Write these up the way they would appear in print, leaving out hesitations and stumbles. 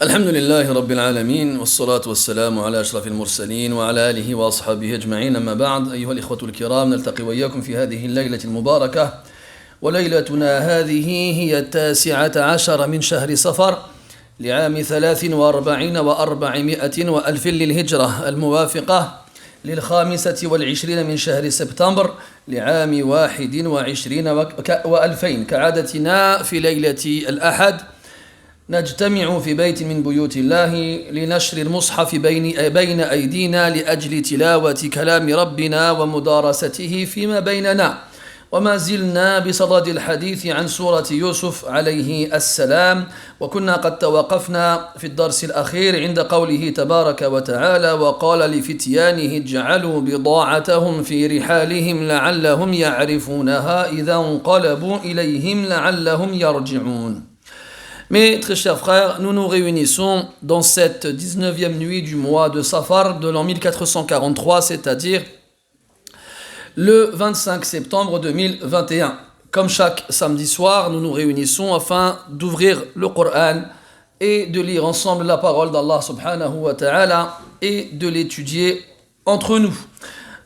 الحمد لله رب العالمين والصلاة والسلام على أشرف المرسلين وعلى آله وأصحابه أجمعين أما بعد أيها الإخوة الكرام نلتقي وإياكم في هذه الليلة المباركة وليلتنا هذه هي 19 من شهر صفر لعام 43 و400 وألف للهجرة الموافقة لل25 من شهر سبتمبر لعام 21 و2000 كعادتنا في ليلة الأحد نجتمع في بيت من بيوت الله لنشر المصحف بين أيدينا لأجل تلاوة كلام ربنا ومدارسته فيما بيننا وما زلنا بصدد الحديث عن سورة يوسف عليه السلام وكنا قد توقفنا في الدرس الأخير عند قوله تبارك وتعالى وقال لفتيانه اجعلوا بضاعتهم في رحالهم لعلهم يعرفونها إذا انقلبوا إليهم لعلهم يرجعون. Mes très chers frères, nous nous réunissons dans cette 19e nuit du mois de Safar de l'an 1443, c'est-à-dire le 25 septembre 2021. Comme chaque samedi soir, nous nous réunissons afin d'ouvrir le Coran et de lire ensemble la parole d'Allah subhanahu wa ta'ala et de l'étudier entre nous.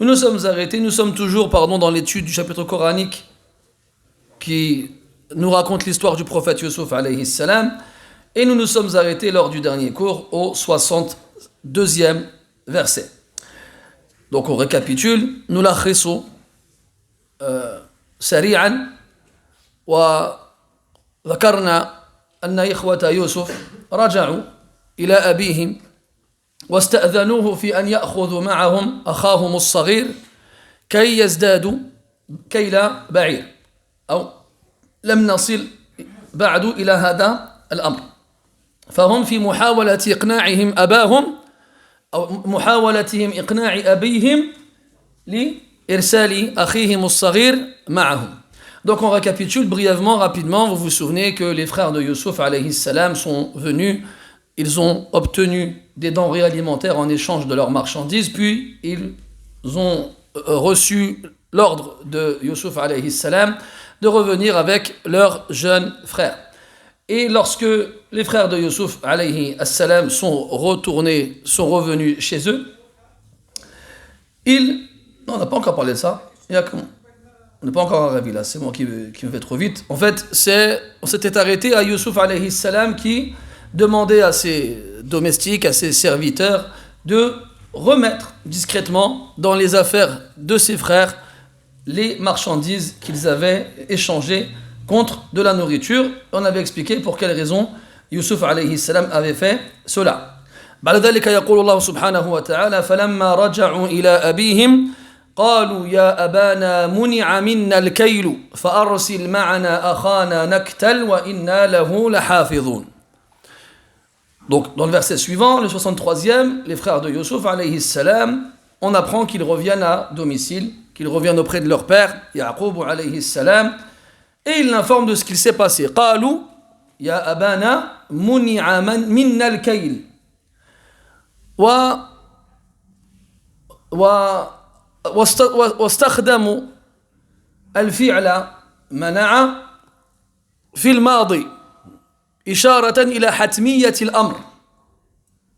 Nous sommes toujours dans l'étude du chapitre coranique qui nous raconte l'histoire du prophète Yusuf alayhi salam et nous nous sommes arrêtés lors du dernier cours au 62e verset. Donc on récapitule, nous l'akhisu سريعا وذكرنا أن إخوة يوسف رجعوا إلى أبيهم واستأذنوه في أن يأخذوا معهم أخاهم الصغير كي يزدادوا كيل بعير أو لم نصل بعد إلى هذا الأمر فهم في محاولة إقناعهم أباهم أو محاولتهم إقناع أبيهم لإرسال أخيهم الصغير معهم. Donc on récapitule brièvement, rapidement. Vous vous souvenez que les frères de Yusuf alayhi salam sont venus, ils ont obtenu des denrées alimentaires en échange de leurs marchandises, puis ils ont reçu l'ordre de Yusuf alayhi salam de revenir avec leur jeune frère. Et lorsque les frères de Yusuf alayhi salam sont revenus chez eux, non, on n'a pas encore parlé de ça. On n'est pas encore arrivé là, c'est moi qui me vais trop vite. En fait, on s'était arrêté à Yusuf alayhi salam qui demandait à ses domestiques, à ses serviteurs, de remettre discrètement dans les affaires de ses frères les marchandises qu'ils avaient échangées contre de la nourriture. On avait expliqué pour quelles raisons Yusuf alayhi salam avait fait cela. بعد ذلك يقول الله سبحانه وتعالى فلما رجعوا إلى أبيهم قالوا يا أبانا منع منا الكيل فأرسل معنا أخانا نكتل وإنا له لحافظون. Donc dans le verset suivant, le 63e, les frères de Yusuf alayhi salam, on apprend qu'ils reviennent à domicile, qu'ils reviennent auprès de leur père, Yaqub alayhi salam, et ils l'informent de ce qu'il s'est passé. قالوا يا أبانا منع منا الكيل واستخدموا الفعل منع في الماضي إشارة إلى حتمية الأمر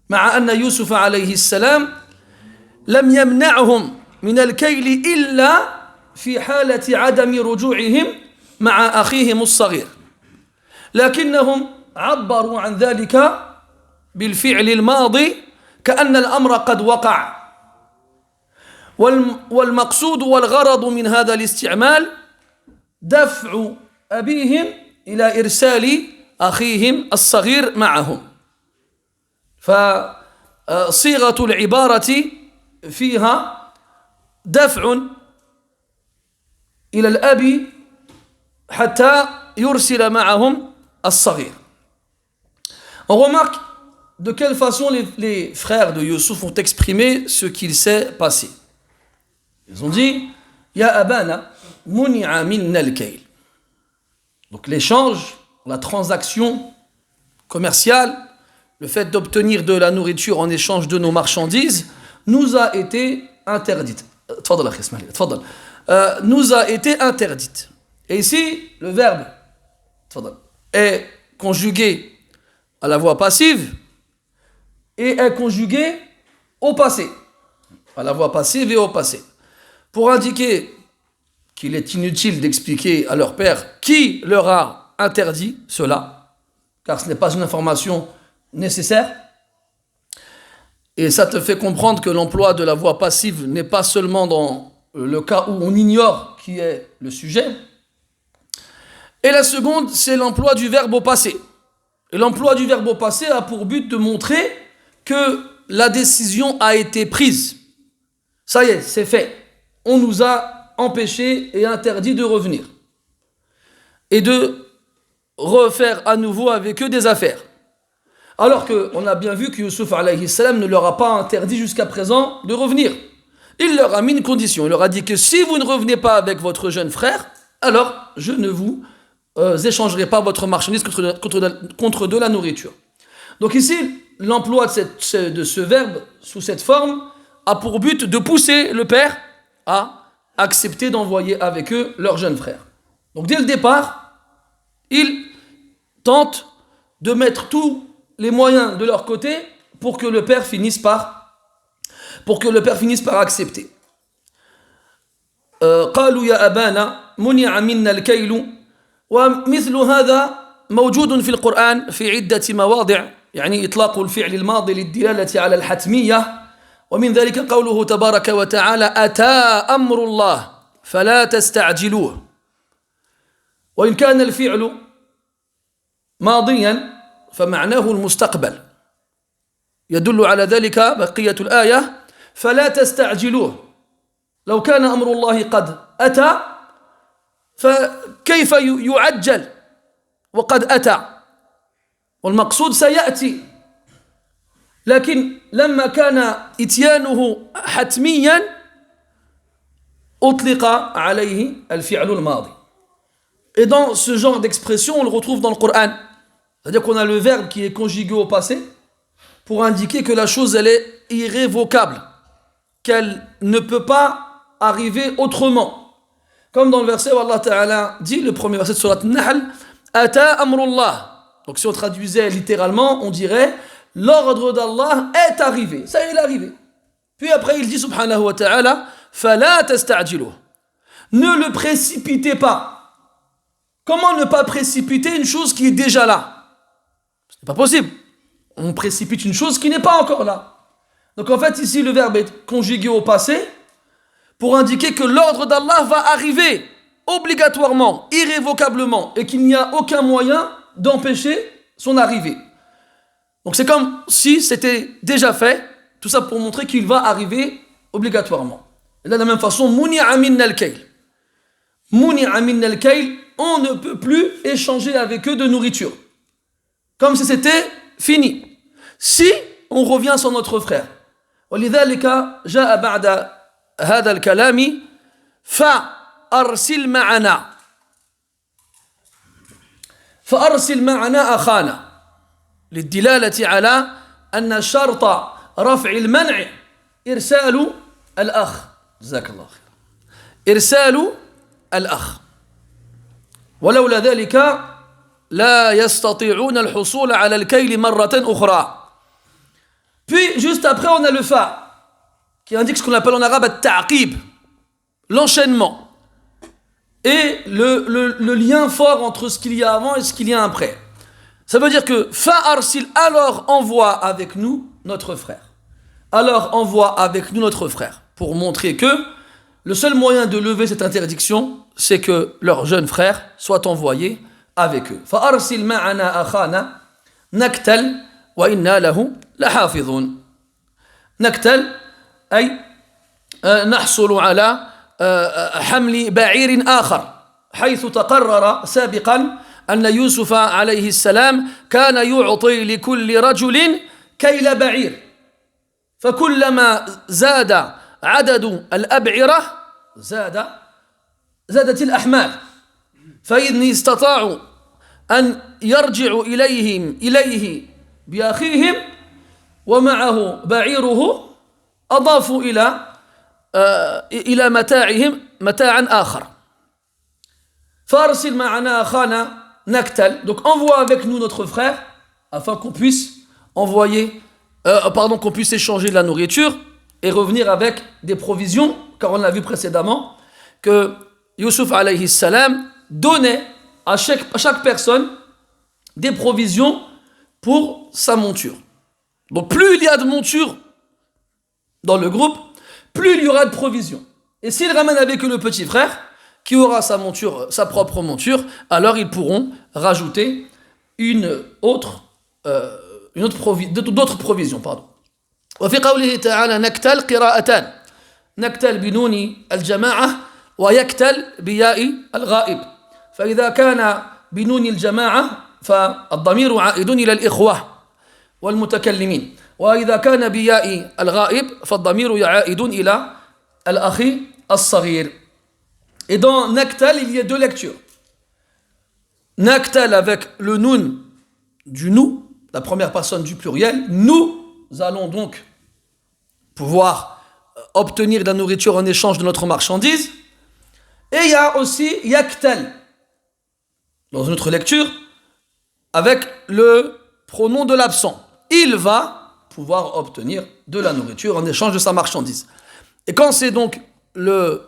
مع أن يوسف عليه السلام لم يمنعهم من الكيل إلا في حالة عدم رجوعهم مع أخيهم الصغير لكنهم عبروا عن ذلك بالفعل الماضي كأن الأمر قد وقع والمقصود والغرض من هذا الاستعمال دفع أبيهم إلى إرسال أخيهم الصغير معهم فصيغة العبارة فيها دفع إلى الأب حتى يرسل معهم الصغير. On remarque de quelle façon les frères de Yusuf ont exprimé ce qu'il s'est passé. Ils ont dit Ya abana muni'a minna al-kayl. Donc l'échange, la transaction commerciale, le fait d'obtenir de la nourriture en échange de nos marchandises nous a été interdite. Nous a été interdite. Et ici, le verbe est conjugué à la voix passive, et est conjuguée au passé, à la voix passive et au passé, pour indiquer qu'il est inutile d'expliquer à leur père qui leur a interdit cela, car ce n'est pas une information nécessaire. Et ça te fait comprendre que l'emploi de la voix passive n'est pas seulement dans le cas où on ignore qui est le sujet. Et la seconde, c'est l'emploi du verbe au passé. Et l'emploi du verbe au passé a pour but de montrer que la décision a été prise. Ça y est, c'est fait. On nous a empêchés et interdit de revenir. Et de refaire à nouveau avec eux des affaires. Alors qu'on a bien vu que Youssouf alayhi salam ne leur a pas interdit jusqu'à présent de revenir. Il leur a mis une condition. Il leur a dit que si vous ne revenez pas avec votre jeune frère, alors je ne vous échangerai pas votre marchandise contre de la nourriture. Donc ici, l'emploi de ce verbe sous cette forme a pour but de pousser le père à accepter d'envoyer avec eux leur jeune frère. Donc dès le départ, ils tentent de mettre tous les moyens de leur côté pour que le père finisse par accepter. قالوا يا أبانا منع منا الكيل ومثل هذا موجود في القرآن في عدة مواضع يعني إطلاق الفعل الماضي للدلالة على الحتمية ومن ذلك قوله تبارك وتعالى أتى أمر الله فلا تستعجلوه وإن كان الفعل ماضيا فمعناه المستقبل يدل على ذلك بقية الآية فلا تستعجلوه لو كان أمر الله قد أتى فكيف يعجل وقد أتى والمقصود سيأتي لكن لما كان إتيانه حتميا أطلق عليه الفعل الماضي. Et dans ce genre d'expression, on le retrouve dans le Coran. C'est-à-dire qu'on a le verbe qui est conjugué au passé pour indiquer que la chose, elle est irrévocable, qu'elle ne peut pas arriver autrement. Comme dans le verset où Allah Ta'ala dit, le premier verset de Surat An-Nahl, Ata amrullah. Donc si on traduisait littéralement, on dirait l'ordre d'Allah est arrivé. Ça y est, il est arrivé. Puis après, il dit, subhanahu wa ta'ala, fala tasta'jiluh. Ne le précipitez pas. Comment ne pas précipiter une chose qui est déjà là? Ce n'est pas possible. On précipite une chose qui n'est pas encore là. Donc en fait, ici, le verbe est conjugué au passé pour indiquer que l'ordre d'Allah va arriver obligatoirement, irrévocablement, et qu'il n'y a aucun moyen d'empêcher son arrivée. Donc c'est comme si c'était déjà fait, tout ça pour montrer qu'il va arriver obligatoirement. Et là, de la même façon, muni'a minna al-kayl. Muni'a minna al-kayl, on ne peut plus échanger avec eux de nourriture. Comme si c'était fini. Si on revient sur notre frère. ولذلك جاء بعد هذا الكلام فأرسل معنا أخانا للدلالة على أن شرط رفع المنع إرسال الأخ. جزاك الله خير. إرسال الأخ. ولولا ذلك لا يستطيعون الحصول على الكيل مرة أخرى. Puis, juste après, on a le fa, qui indique ce qu'on appelle en arabe at-ta'qib, l'enchaînement, et le lien fort entre ce qu'il y a avant et ce qu'il y a après. Ça veut dire que fa arsil, alors envoie avec nous notre frère. Alors envoie avec nous notre frère, pour montrer que le seul moyen de lever cette interdiction, c'est que leur jeune frère soit envoyé avec eux. Fa arsil ma'ana akhana naktal wa inna lahu لحافظون. نكتل أي نحصل على حمل بعير آخر حيث تقرر سابقا أن يوسف عليه السلام كان يعطي لكل رجل كيل بعير فكلما زاد عدد الأبعرة زادت الأحمال فإن استطاعوا أن يرجعوا إليه بأخيهم ومعه بعيره أضافوا إلى متاعهم متاعا آخر. فارسل معنا أخانا نكتل. Donc envoie avec nous notre frère afin qu'on puisse envoyer qu'on puisse échanger de la nourriture et revenir avec des provisions, car on l'a vu précédemment que Yusuf alayhi salam donnait à chaque personne des provisions pour sa monture. Donc plus il y a de montures dans le groupe, plus il y aura de provisions. Et s'il ramène avec eux le petit frère, qui aura sa monture, sa propre monture, alors ils pourront rajouter d'autres provisions. وفي قوله تعالى نكتل قراءتان نكتل بنون الجماعة ويكتل بياء الغائب فإذا كان بنون الجماعة فالضمير عائد إلى الإخوة والمتكلمين وإذا كان بياء الغائب فالضمير عائد إلى الأخ الصغير. Et dans Naktal, il y a deux lectures. Naktal avec le nun du nous, la première personne du pluriel. Nous allons donc pouvoir obtenir de la nourriture en échange de notre marchandise. Et il y a aussi Yaktal, dans une autre lecture, avec le pronom de l'absent. Il va pouvoir obtenir de la nourriture en échange de sa marchandise. Et quand c'est donc le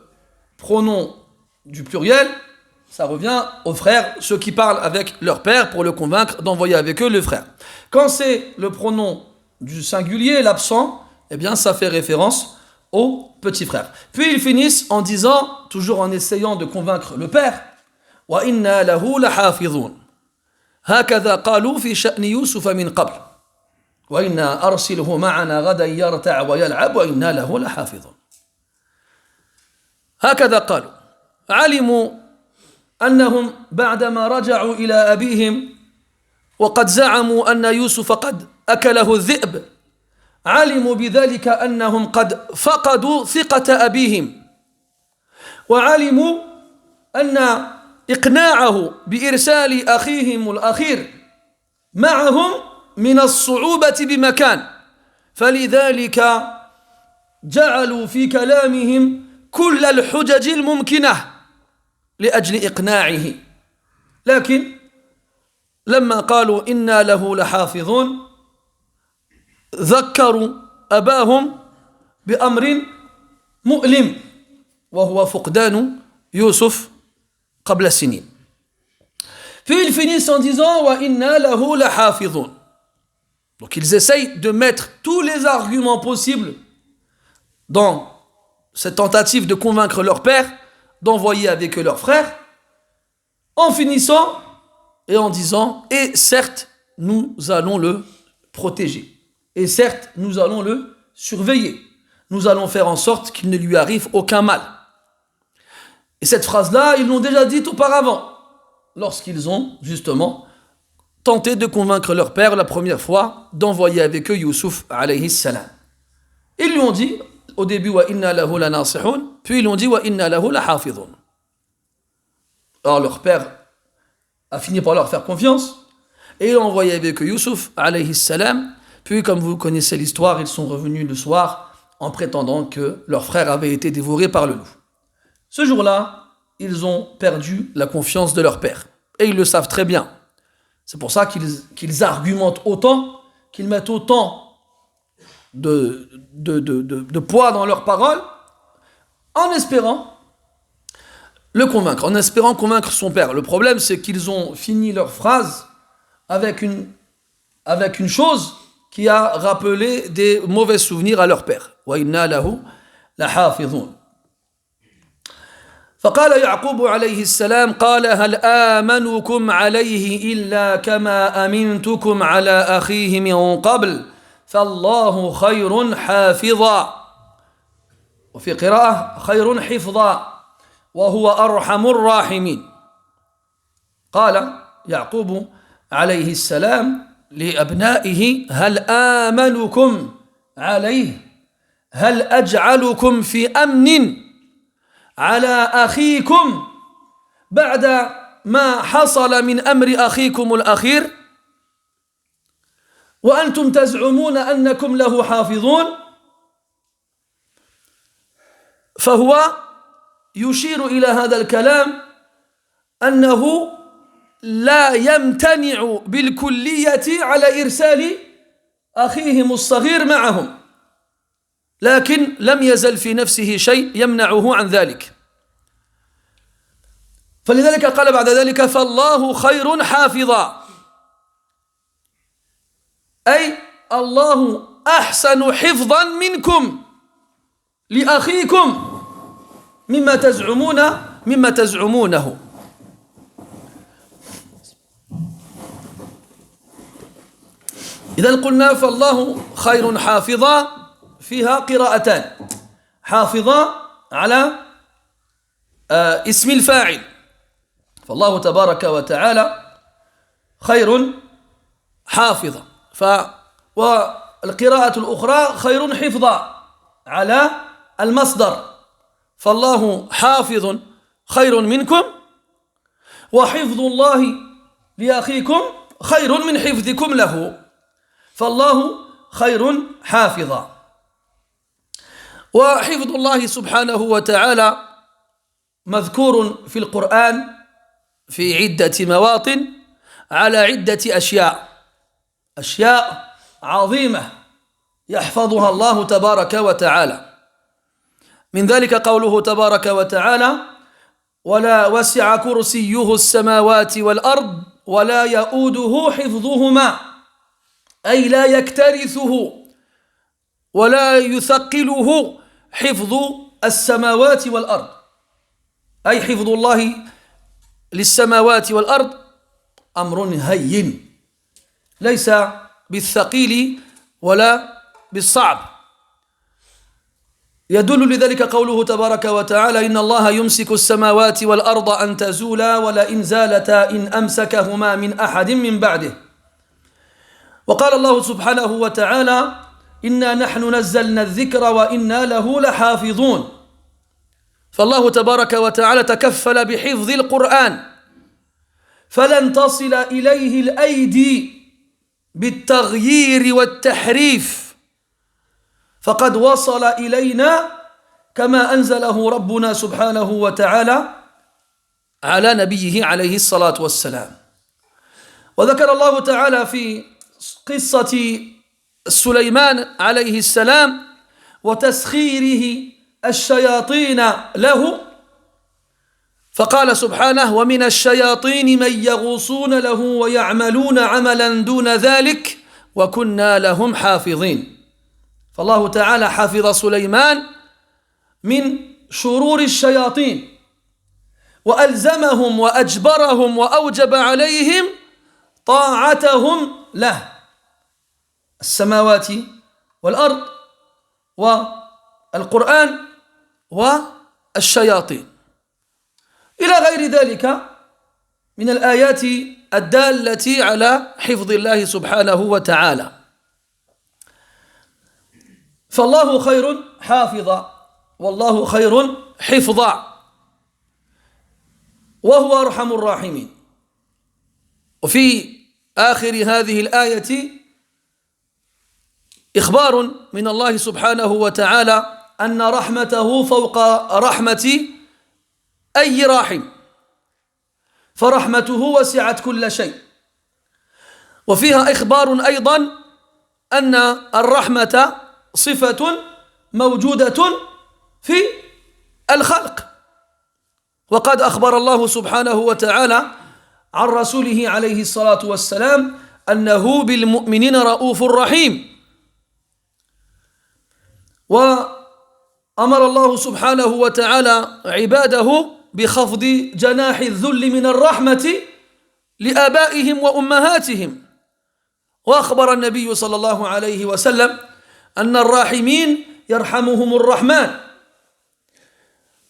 pronom du pluriel, ça revient aux frères, ceux qui parlent avec leur père pour le convaincre d'envoyer avec eux le frère. Quand c'est le pronom du singulier, l'absent, eh bien ça fait référence au petit frère. Puis ils finissent en disant, toujours en essayant de convaincre le père, وَإِنَّا لَهُ لَحَافِظُونَ هَكَذَا قَالُوا فِي شَأْنِ يُوسُفَ مِنْ قَبْلِ وَإِنَّا أَرْسِلْهُ مَعَنَا غَدًا يَرْتَعْ وَيَلْعَبْ وَإِنَّا لَهُ لَحَافِظُونَ هكذا قالوا علموا أنهم بعدما رجعوا إلى أبيهم وقد زعموا أن يوسف قد أكله الذئب علموا بذلك أنهم قد فقدوا ثقة أبيهم وعلموا أن إقناعه بإرسال أخيهم الأخير معهم من الصعوبة بمكان فلذلك جعلوا في كلامهم كل الحجج الممكنة لأجل إقناعه لكن لما قالوا إنا له لحافظون ذكروا أباهم بأمر مؤلم وهو فقدان يوسف قبل سنين. Puis ils finissent en disant وإنا له لحافظون. Donc ils essayent de mettre tous les arguments possibles dans cette tentative de convaincre leur père d'envoyer avec eux leur frère, en finissant et en disant « Et certes, nous allons le protéger. Et certes, nous allons le surveiller. Nous allons faire en sorte qu'il ne lui arrive aucun mal. » Et cette phrase-là, ils l'ont déjà dite auparavant, lorsqu'ils ont justement tenté de convaincre leur père la première fois d'envoyer avec eux Youssouf alayhi salam. Ils lui ont dit au début wa inna lahu lanasihun, puis ils ont dit wa inna lahu lahafidhun. Alors leur père a fini par leur faire confiance et il a envoyé avec eux Youssouf alayhi salam. Puis comme vous connaissez l'histoire, ils sont revenus le soir en prétendant que leur frère avait été dévoré par le loup. Ce jour-là, ils ont perdu la confiance de leur père et ils le savent très bien. C'est pour ça qu'ils argumentent autant, qu'ils mettent autant de poids dans leurs paroles, en espérant le convaincre, en espérant convaincre son père. Le problème, c'est qu'ils ont fini leur phrase avec une chose qui a rappelé des mauvais souvenirs à leur père. Wa inna lahu lahafidhun. فقال يعقوب عليه السلام قال هل آمنكم عليه إلا كما أمنتكم على أخيه من قبل فالله خير حافظا وفي قراءة خير حفظا وهو أرحم الراحمين. قال يعقوب عليه السلام لأبنائه هل آمنكم عليه هل أجعلكم في أمن على أخيكم بعد ما حصل من أمر أخيكم الأخير وأنتم تزعمون أنكم له حافظون. فهو يشير إلى هذا الكلام أنه لا يمتنع بالكلية على إرسال أخيهم الصغير معهم، لكن لم يزل في نفسه شيء يمنعه عن ذلك. فلذلك قال بعد ذلك: فالله خير حافظا، أي الله أحسن حفظا منكم لأخيكم مما تزعمونه. إذا قلنا فالله خير حافظا فيها قراءتان: حافظا على اسم الفاعل، فالله تبارك وتعالى خير حافظا، والقراءة الأخرى خير حفظا على المصدر، فالله حافظ خير منكم، وحفظ الله لأخيكم خير من حفظكم له، فالله خير حافظا. وحفظ الله سبحانه وتعالى مذكور في القرآن في عدة مواطن على عدة أشياء عظيمة يحفظها الله تبارك وتعالى. من ذلك قوله تبارك وتعالى: ولا وسع كرسيه السماوات والأرض ولا يؤوده حفظهما، أي لا يكترثه ولا يثقله حفظ السماوات والأرض، أي حفظ الله للسماوات والأرض أمر هين ليس بالثقيل ولا بالصعب. يدل لذلك قوله تبارك وتعالى: إن الله يمسك السماوات والأرض أن تزولا ولئن زالتا إن أمسكهما من أحد من بعده. وقال الله سبحانه وتعالى: إنا نحن نزلنا الذكر وإنا له لحافظون. فالله تبارك وتعالى تكفل بحفظ القرآن، فلن تصل إليه الأيدي بالتغيير والتحريف، فقد وصل إلينا كما أنزله ربنا سبحانه وتعالى على نبيه عليه الصلاة والسلام. وذكر الله تعالى في قصة سليمان عليه السلام وتسخيره الشياطين له، فقال سبحانه: ومن الشياطين من يغوصون له ويعملون عملا دون ذلك وكنا لهم حافظين. فالله تعالى حفظ سليمان من شرور الشياطين، وألزمهم وأجبرهم وأوجب عليهم طاعتهم له، السماوات والأرض والقرآن والشياطين إلى غير ذلك من الآيات الدالة على حفظ الله سبحانه وتعالى. فالله خير حافظا والله خير حفظا وهو أرحم الراحمين. وفي آخر هذه الآية إخبار من الله سبحانه وتعالى أن رحمته فوق رحمة أي راحم، فرحمته وسعت كل شيء. وفيها إخبار أيضا أن الرحمة صفة موجودة في الخلق، وقد أخبر الله سبحانه وتعالى عن رسوله عليه الصلاة والسلام أنه بالمؤمنين رؤوف رحيم. وأمر الله سبحانه وتعالى عباده بخفض جناح الذل من الرحمة لآبائهم وأمهاتهم، وأخبر النبي صلى الله عليه وسلم أن الراحمين يرحمهم الرحمن.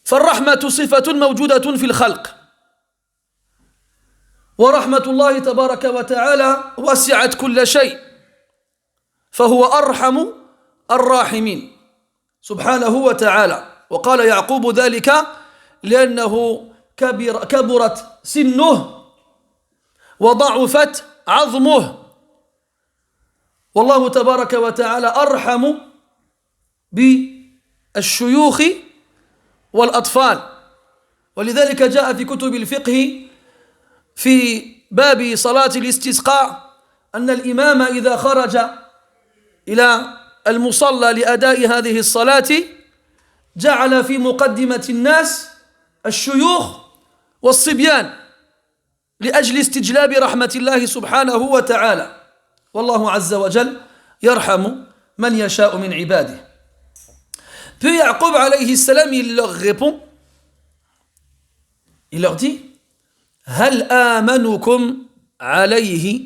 فالرحمة صفة موجودة في الخلق، ورحمة الله تبارك وتعالى وسعت كل شيء، فهو أرحم الراحمين سبحانه وتعالى. وقال يعقوب ذلك لأنه كبرت سنه وضعفت عظمه، والله تبارك وتعالى أرحم بالشيوخ والأطفال. ولذلك جاء في كتب الفقه في باب صلاة الاستسقاء أن الإمام إذا خرج إلى المصلى لأداء هذه الصلاة جعل في مقدمة الناس الشيوخ والصبيان لأجل استجلاب رحمة الله سبحانه وتعالى والله عز وجل يرحم من يشاء من عباده. Puis Yaqub alayhi salam, il leur répond, il leur dit هل آمنكم عليه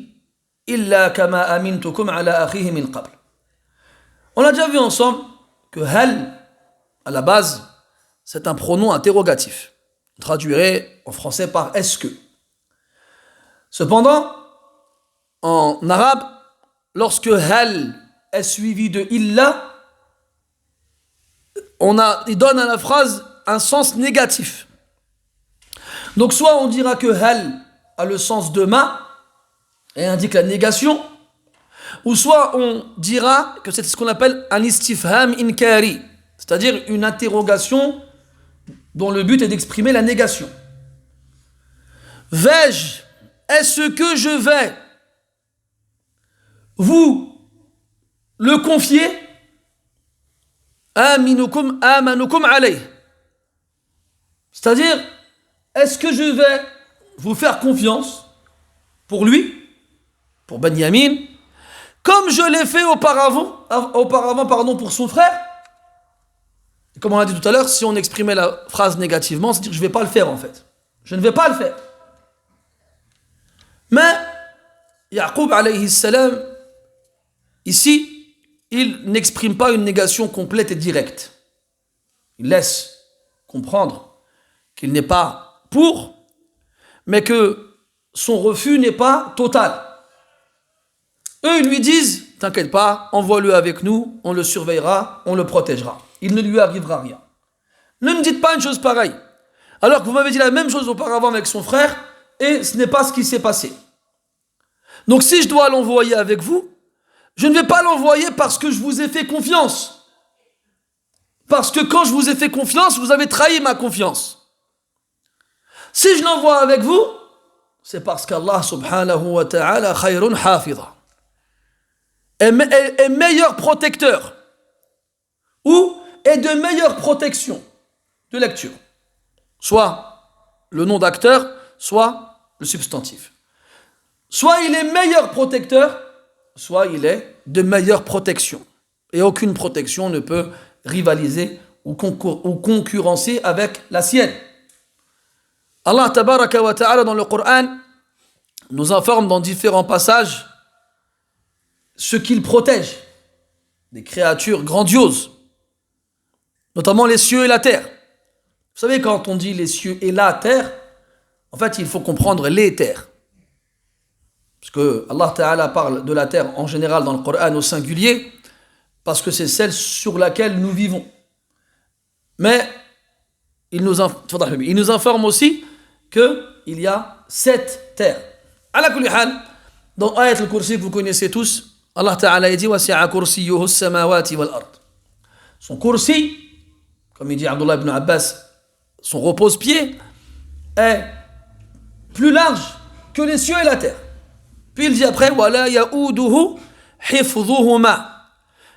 إلا كما أمنتكم على أخيه من قبل. On a déjà vu ensemble que hal, à la base, c'est un pronom interrogatif. On traduirait en français par est-ce que. Cependant, en arabe, lorsque hal est suivi de illa, il donne à la phrase un sens négatif. Donc soit on dira que hal a le sens de ma et indique la négation, ou soit on dira que c'est ce qu'on appelle un istifham inkari, c'est-à-dire une interrogation dont le but est d'exprimer la négation. Vais-je, est-ce que je vais vous le confier? Aminukum amanukum alayh. C'est-à-dire, est-ce que je vais vous faire confiance pour lui, pour Benyamin, comme je l'ai fait auparavant pour son frère? Et comme on l'a dit tout à l'heure, si on exprimait la phrase négativement, c'est-à-dire que je ne vais pas le faire en fait. Je ne vais pas le faire. Mais Yaqub alayhi salam, ici, il n'exprime pas une négation complète et directe. Il laisse comprendre qu'il n'est pas pour, mais que son refus n'est pas total. Eux, ils lui disent, t'inquiète pas, envoie-le avec nous, on le surveillera, on le protégera. Il ne lui arrivera rien. Ne me dites pas une chose pareille, alors que vous m'avez dit la même chose auparavant avec son frère, et ce n'est pas ce qui s'est passé. Donc si je dois l'envoyer avec vous, je ne vais pas l'envoyer parce que je vous ai fait confiance. Parce que quand je vous ai fait confiance, vous avez trahi ma confiance. Si je l'envoie avec vous, c'est parce qu'Allah subhanahu wa ta'ala khayrun hafidha est meilleur protecteur ou est de meilleure protection de lecture. Soit le nom d'acteur, soit le substantif. Soit il est meilleur protecteur, soit il est de meilleure protection. Et aucune protection ne peut rivaliser ou concurrencer avec la sienne. Allah tabaraka wa ta'ala dans le Coran nous informe dans différents passages ce qu'il protège des créatures grandioses, notamment les cieux et la terre. Vous savez, quand on dit les cieux et la terre, en fait il faut comprendre les terres. Parce que Allah Ta'ala parle de la terre en général dans le Coran au singulier, parce que c'est celle sur laquelle nous vivons. Mais il nous informe aussi qu'il y a 7 terres. Ala kulli hal, dans Ayat al-Kursi que vous connaissez tous, Allah Ta'ala dit wasi'a kursiyuhu as-samawati wal ard. Son kursi, comme il dit Abdullah ibn Abbas, son repose-pied est plus large que les cieux et la terre. Puis il dit après wala ya'uduhu hifdhuhuma,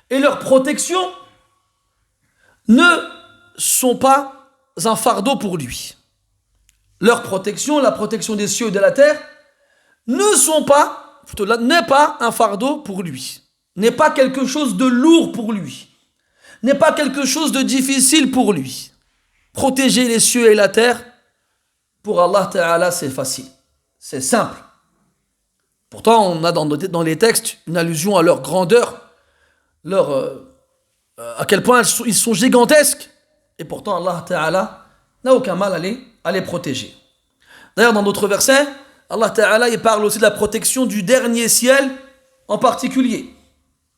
et leur protection ne sont pas un fardeau pour lui. Leur protection, la protection des cieux et de la terre, n'est pas un fardeau pour lui, n'est pas quelque chose de lourd pour lui, n'est pas quelque chose de difficile pour lui. Protéger les cieux et la terre, pour Allah Ta'ala, c'est facile, c'est simple. Pourtant, on a dans les textes une allusion à leur grandeur, à quel point ils sont gigantesques. Et pourtant, Allah Ta'ala n'a aucun mal à les protéger. D'ailleurs, dans d'autres versets, Allah Ta'ala il parle aussi de la protection du dernier ciel en particulier.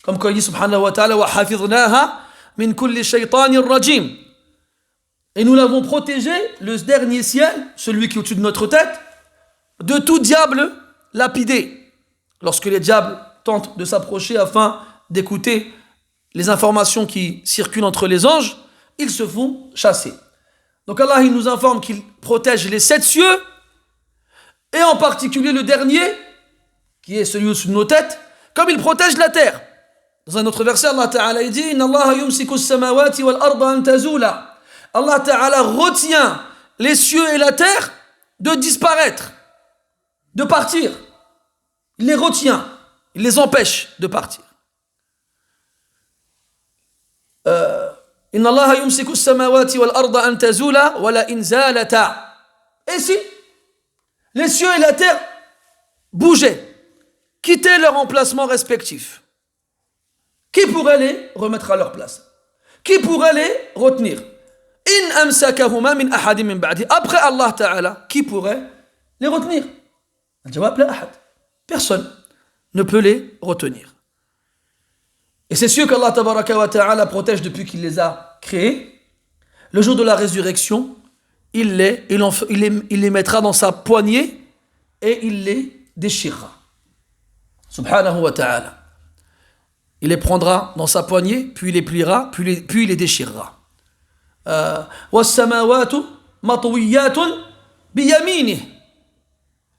Comme quand il dit subhanahu wa ta'ala wa hafidhnaha min kulli shaytanir rajim. Et nous l'avons protégé, le dernier ciel, celui qui est au-dessus de notre tête, de tout diable lapidé. Lorsque les diables tentent de s'approcher afin d'écouter les informations qui circulent entre les anges, ils se font chasser. Donc Allah il nous informe qu'il protège les 7 cieux, et en particulier le dernier, qui est celui au-dessus de nos têtes, comme il protège la terre. Dans un autre verset, Allah Ta'ala il dit Inna Allah yumsiku as-samawati wal arda an tazula. Allah Ta'ala retient les cieux et la terre de disparaître, de partir. Il les retient, il les empêche de partir. Inna Allah yumsiku as-samawati wal arda an tazula wa la in zalata. Et si les cieux et la terre bougeaient, quittaient leur emplacement respectif, qui pourrait les remettre à leur place? Qui pourrait les retenir? In amsakahuma min ahadin min ba'di. Après Allah Ta'ala, qui pourrait les retenir? Al-jawab la ahad. Personne ne peut les retenir. Et c'est sûr qu'Allah Tabaraka wa Ta'ala protège depuis qu'il les a créés. Le jour de la résurrection, il les mettra dans sa poignée et il les déchirera. Subhanahu wa Ta'ala. Il les prendra dans sa poignée, puis il les pliera, puis il les déchirera. وَالسَّمَاوَاتُ مَطْوِيَّاتٌ بِيَمِينِهِ.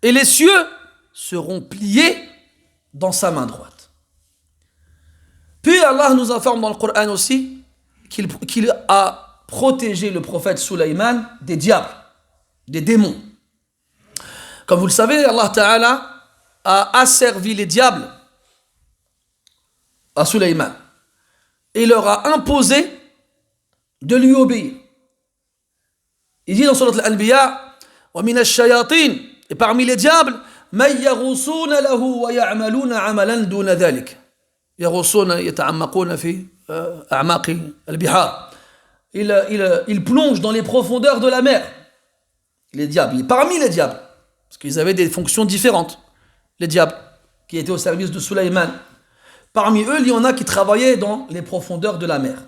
Et les cieux seront pliés dans sa main droite. Puis Allah nous informe dans le Coran aussi qu'il a protégé le prophète Sulayman des diables, des démons. Comme vous le savez, Allah Ta'ala a asservi les diables à Sulayman. Et il leur a imposé de lui obéir. Il dit dans Surat Al-Anbiya وَمِنَ الشَّيَاطِينَ. Et parmi les diables مَنْ يَغُوصُونَ لَهُ وَيَعْمَلُونَ عَمَلًا دُونَ ذَلِكَ. يغوصون يتعمقون في أعماق البحار. Ils plongent dans les profondeurs de la mer. Les diables, parmi les diables, parce qu'ils avaient des fonctions différentes. Les diables qui étaient au service de Sulayman. Parmi eux, il y en a qui travaillaient dans les profondeurs de la mer.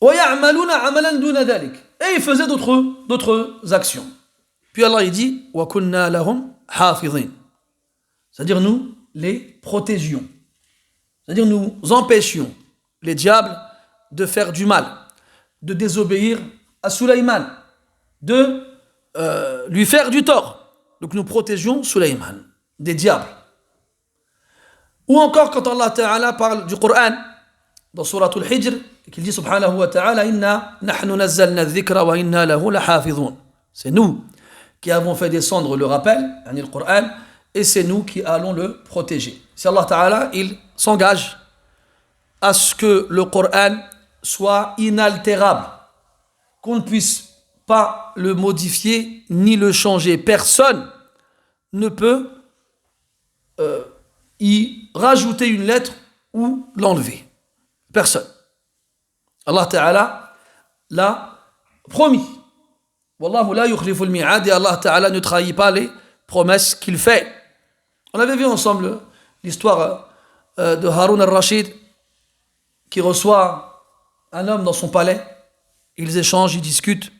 وَيَعْمَلُونَ عَمَلًا دُونَ ذَلِكَ. Et ils faisaient d'autres actions. Puis Allah il dit وَكُنَّا لَهُمْ حَافِظِينَ. C'est-à-dire nous les protégions. C'est-à-dire nous empêchions les diables de faire du mal, de désobéir à Sulayman, de lui faire du tort. Donc nous protégions Sulayman des diables. Ou encore quand Allah Ta'ala parle du Coran dans Surat Al-Hijr, qu'il dit subhanahu wa ta'ala Inna nahnu nazzalna dhikra wa inna lahu lahafidhun. C'est nous qui avons fait descendre le rappel, le Coran, et c'est nous qui allons le protéger. Si Allah Ta'ala, il s'engage à ce que le Coran soit inaltérable, qu'on ne puisse pas le modifier ni le changer. Personne ne peut y rajouter une lettre ou l'enlever. Personne. Allah Ta'ala l'a promis. Wallahu la yukhlifu al-mi'ad. Et Allah Ta'ala ne trahit pas les promesses qu'il fait. On avait vu ensemble l'histoire de Haroun al-Rashid qui reçoit un homme dans son palais. Ils échangent, ils discutent.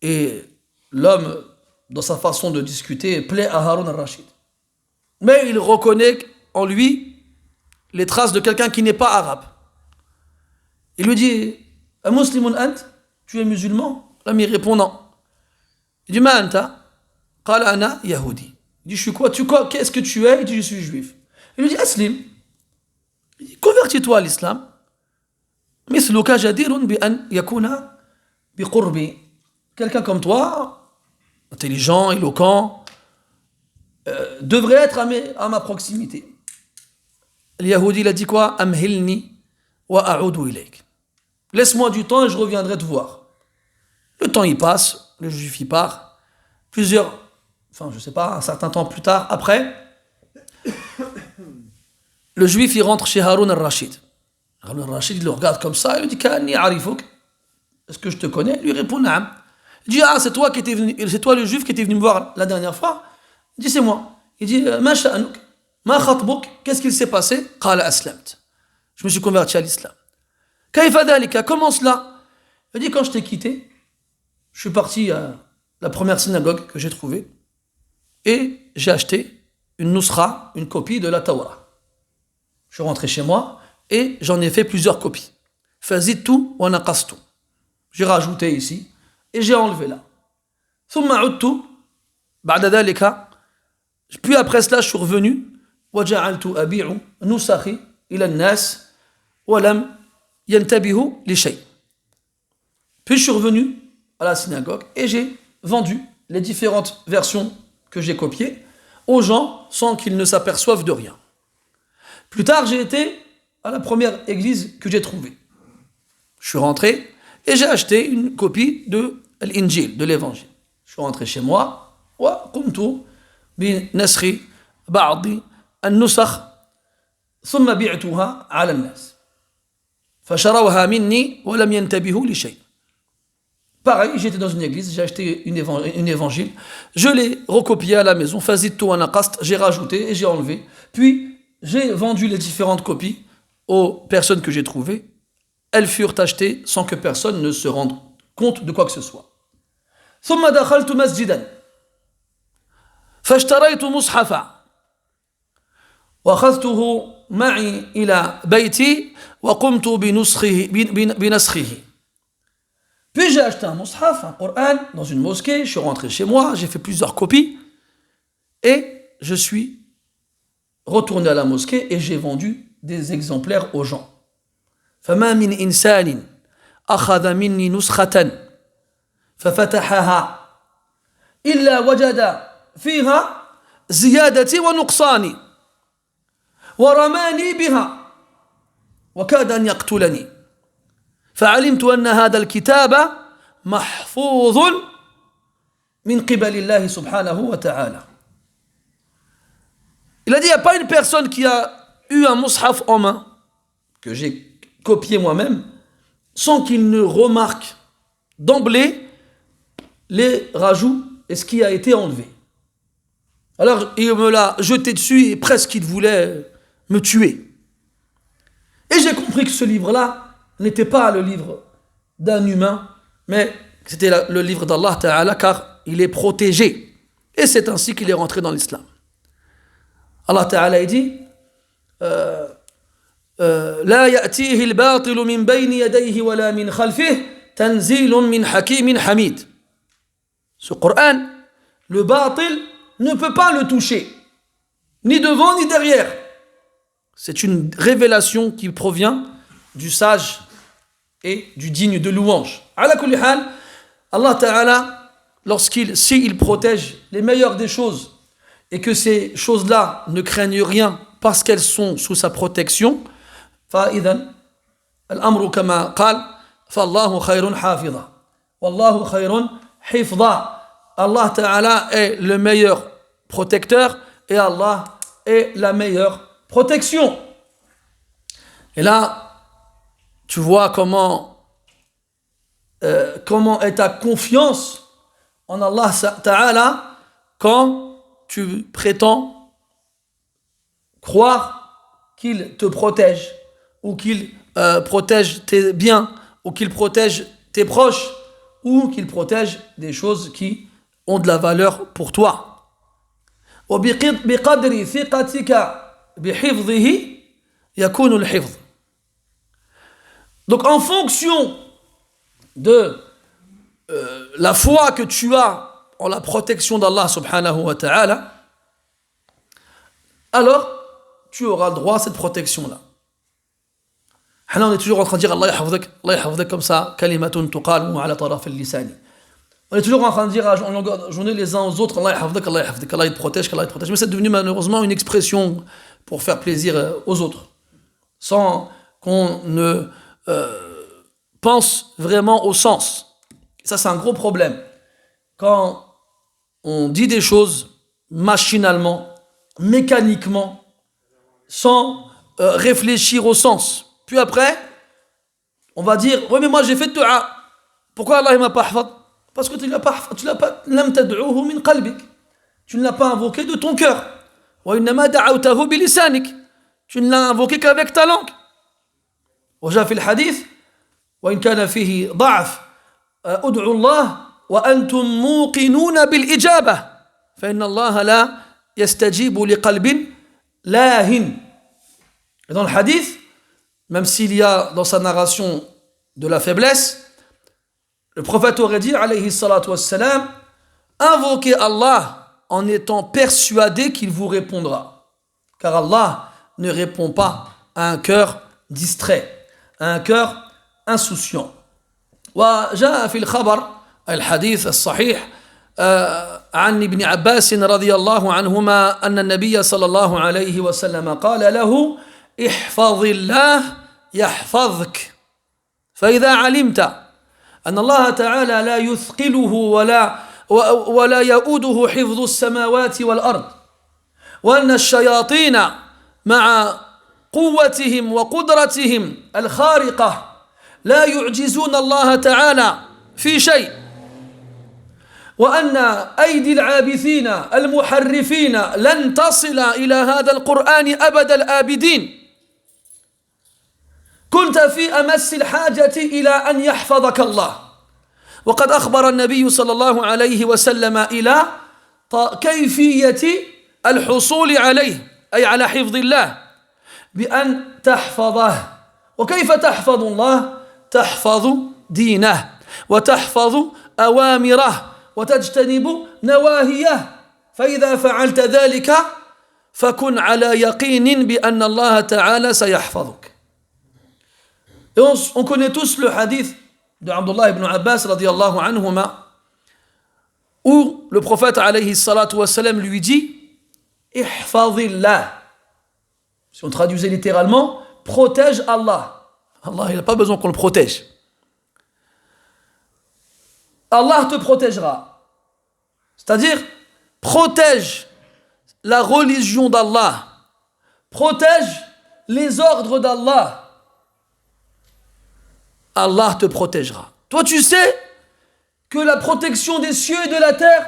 Et l'homme, dans sa façon de discuter, plaît à Haroun al-Rashid. Mais il reconnaît en lui les traces de quelqu'un qui n'est pas arabe. Il lui dit Muslimun ant, tu es musulman? L'homme il répond non. Il dit Ma anta? Qala ana yahudi. Il dit je suis quoi? Qu'est-ce que tu es? Il dit je suis juif. Il lui dit Aslim. Il dit convertis-toi à l'islam. Misluka jadirun bi an yakuna bi qurbi. Quelqu'un comme toi, intelligent, éloquent, devrait être à ma proximité. Le Yahoudi il a dit quoi? Amhilni wa a'udu ilayk. Laisse-moi du temps et je reviendrai te voir. Le temps il passe, le juif il part. Un certain temps plus tard, après, le juif il rentre chez Haroun al-Rashid. Haroun al-Rashid il le regarde comme ça, il lui dit Ka'anni a'rifuk. Est-ce que je te connais? Il lui répond Naam. Il dit c'est toi le juif qui était venu me voir la dernière fois? Il dit c'est moi. Il dit Ma sha'anuk, ma khatbuk, qu'est-ce qu'il s'est passé? Qala aslamt. Je me suis converti à l'islam. Kayfa dhalika, comment cela? Il dit quand je t'ai quitté, je suis parti à la première synagogue que j'ai trouvée et j'ai acheté une nusra, une copie de la Torah. Je suis rentré chez moi et j'en ai fait plusieurs copies. Fazidtu wa naqastu. J'ai rajouté ici et j'ai enlevé là. Thumma udtu ba'da dhalika. Puis après cela, je suis revenu وجعلت أبيع نسخي إلى الناس ولم ينتبهوا لشيء. Puis je suis revenu à la synagogue et j'ai vendu les différentes versions que j'ai copiées aux gens sans qu'ils ne s'aperçoivent de rien. Plus tard, j'ai été à la première église que j'ai trouvée. Je suis rentré et j'ai acheté une copie de l'Injil, de l'Évangile. Je suis rentré chez moi وقمت بنسخ بعض النسخ ثم بعتها على الناس فشروها مني ولم ينتبهوا لشيء. Pareil, j'étais dans une église, j'ai acheté une évangile, je l'ai recopié à la maison, fazidtu wa naqast, j'ai rajouté et j'ai enlevé. Puis, j'ai vendu les différentes copies aux personnes que j'ai trouvées. Elles furent achetées sans que personne ne se rende compte de quoi que ce soit. ثم دخلت مسجدا فاشتريت مصحفا وأخذته معي إلى بيتي وقمت بنسخه. Puis j'ai acheté un mushaf, un Coran, dans une mosquée, je suis rentré chez moi, j'ai fait plusieurs copies, et je suis retourné à la mosquée et j'ai vendu des exemplaires aux gens. فما من إنسان أخذ مني نسخة ففتحها إلا وجد فيها زيادتي ونقصاني ورماني بها وكاد أن يقتلني فعلمت أن هذا الكتاب محفوظ من قبل الله سبحانه وتعالى. Il a dit, il n'y a pas une personne qui a eu un mushaf en main, que j'ai copié moi-même, sans qu'il ne remarque d'emblée les rajouts et ce qui a été enlevé. Alors il me l'a jeté dessus et presque il voulait me tuer. Et j'ai compris que ce livre-là n'était pas le livre d'un humain, mais c'était le livre d'Allah Ta'ala, car il est protégé. Et c'est ainsi qu'il est rentré dans l'islam. Allah Ta'ala dit لا يأتيه الباطل من بين يديه ولا من خلفه تنزيل من حكيم حميد. Ce Coran, le batil ne peut pas le toucher, ni devant ni derrière. C'est une révélation qui provient du sage et du digne de louange. Ala kulli hal, Allah Ta'ala, s'il protège les meilleures des choses et que ces choses-là ne craignent rien parce qu'elles sont sous sa protection, فإذا الأمر كما قال فالله خير حافظا والله خير حفظا. Allah Ta'ala est le meilleur protecteur et Allah est la meilleure protection. Et là, tu vois comment est ta confiance en Allah Ta'ala quand tu prétends croire qu'il te protège ou qu'il protège tes biens ou qu'il protège tes proches ou qu'il protège des choses qui ont de la valeur pour toi. بقدر ثقتك بحفظه يكون الحفظ. Donc en fonction de la foi que tu as en la protection d'Allah subhanahu wa ta'ala, alors tu auras le droit à cette protection-là. On est toujours en train de dire Allah yahfazak comme ça, kalimatun tuqalu ala taraf al-lisani. On est toujours en train de dire en longueur de journée les uns aux autres, Allah yahfazak, Allah te protège, Allah te protège. Mais c'est devenu malheureusement une expression pour faire plaisir aux autres, sans qu'on ne pense vraiment au sens. Ça, c'est un gros problème. Quand on dit des choses machinalement, mécaniquement, sans réfléchir au sens. Puis après, on va dire, oui mais moi j'ai fait dua. Pourquoi Allah ne m'a pas hafad? Parce que tu ne l'as pas, lam tad'uhu min qalbik. Tu ne l'as pas invoqué de ton cœur. Wa innama da'awtahu bilisanik. Tu ne l'as invoqué qu'avec ta langue. وجاء في الحديث وإن كان فيه ضعف ادعوا الله وأنتم موقنون بالإجابة فإن الله لا يستجيب لقلب لاهٍ. Et dans le hadith, même s'il y a dans sa narration de la faiblesse, le prophète aurait dit, alayhi salatu wassalam, invoquez Allah en étant persuadé qu'il vous répondra. car Allah ne répond pas à un cœur distrait, à un cœur insouciant. وجاء في الخبر الحديث الصحيح عن ابن عباس رضي الله عنهما أن النبي صلى الله عليه وسلم قال له احفظ الله يحفظك فإذا علمت أن الله تعالى لا يثقله ولا يؤوده حفظ السماوات والأرض وأن الشياطين مع قوتهم وقدرتهم الخارقة لا يعجزون الله تعالى في شيء وأن أيدي العابثين المحرفين لن تصل إلى هذا القرآن أبد الآبدين كنت في أمس الحاجة إلى أن يحفظك الله وقد أخبر النبي صلى الله عليه وسلم إلى كيفية الحصول عليه أي على حفظ الله بأن تحفظه وكيف تحفظ الله تحفظ دينه وتحفظ أوامره وتجتنب نواهيه فإذا فعلت ذلك فكن على يقين بأن الله تعالى سيحفظك. Et on connaît tous le hadith de Abdullah ibn Abbas radiyallahu anhuma où le prophète alayhi salatu wassalam lui dit ihfazillah. Si on traduisait littéralement, protège Allah. Allah, il n'a pas besoin qu'on le protège. Allah te protégera. C'est-à-dire, protège la religion d'Allah. Protège les ordres d'Allah. Allah te protégera. Toi, tu sais que la protection des cieux et de la terre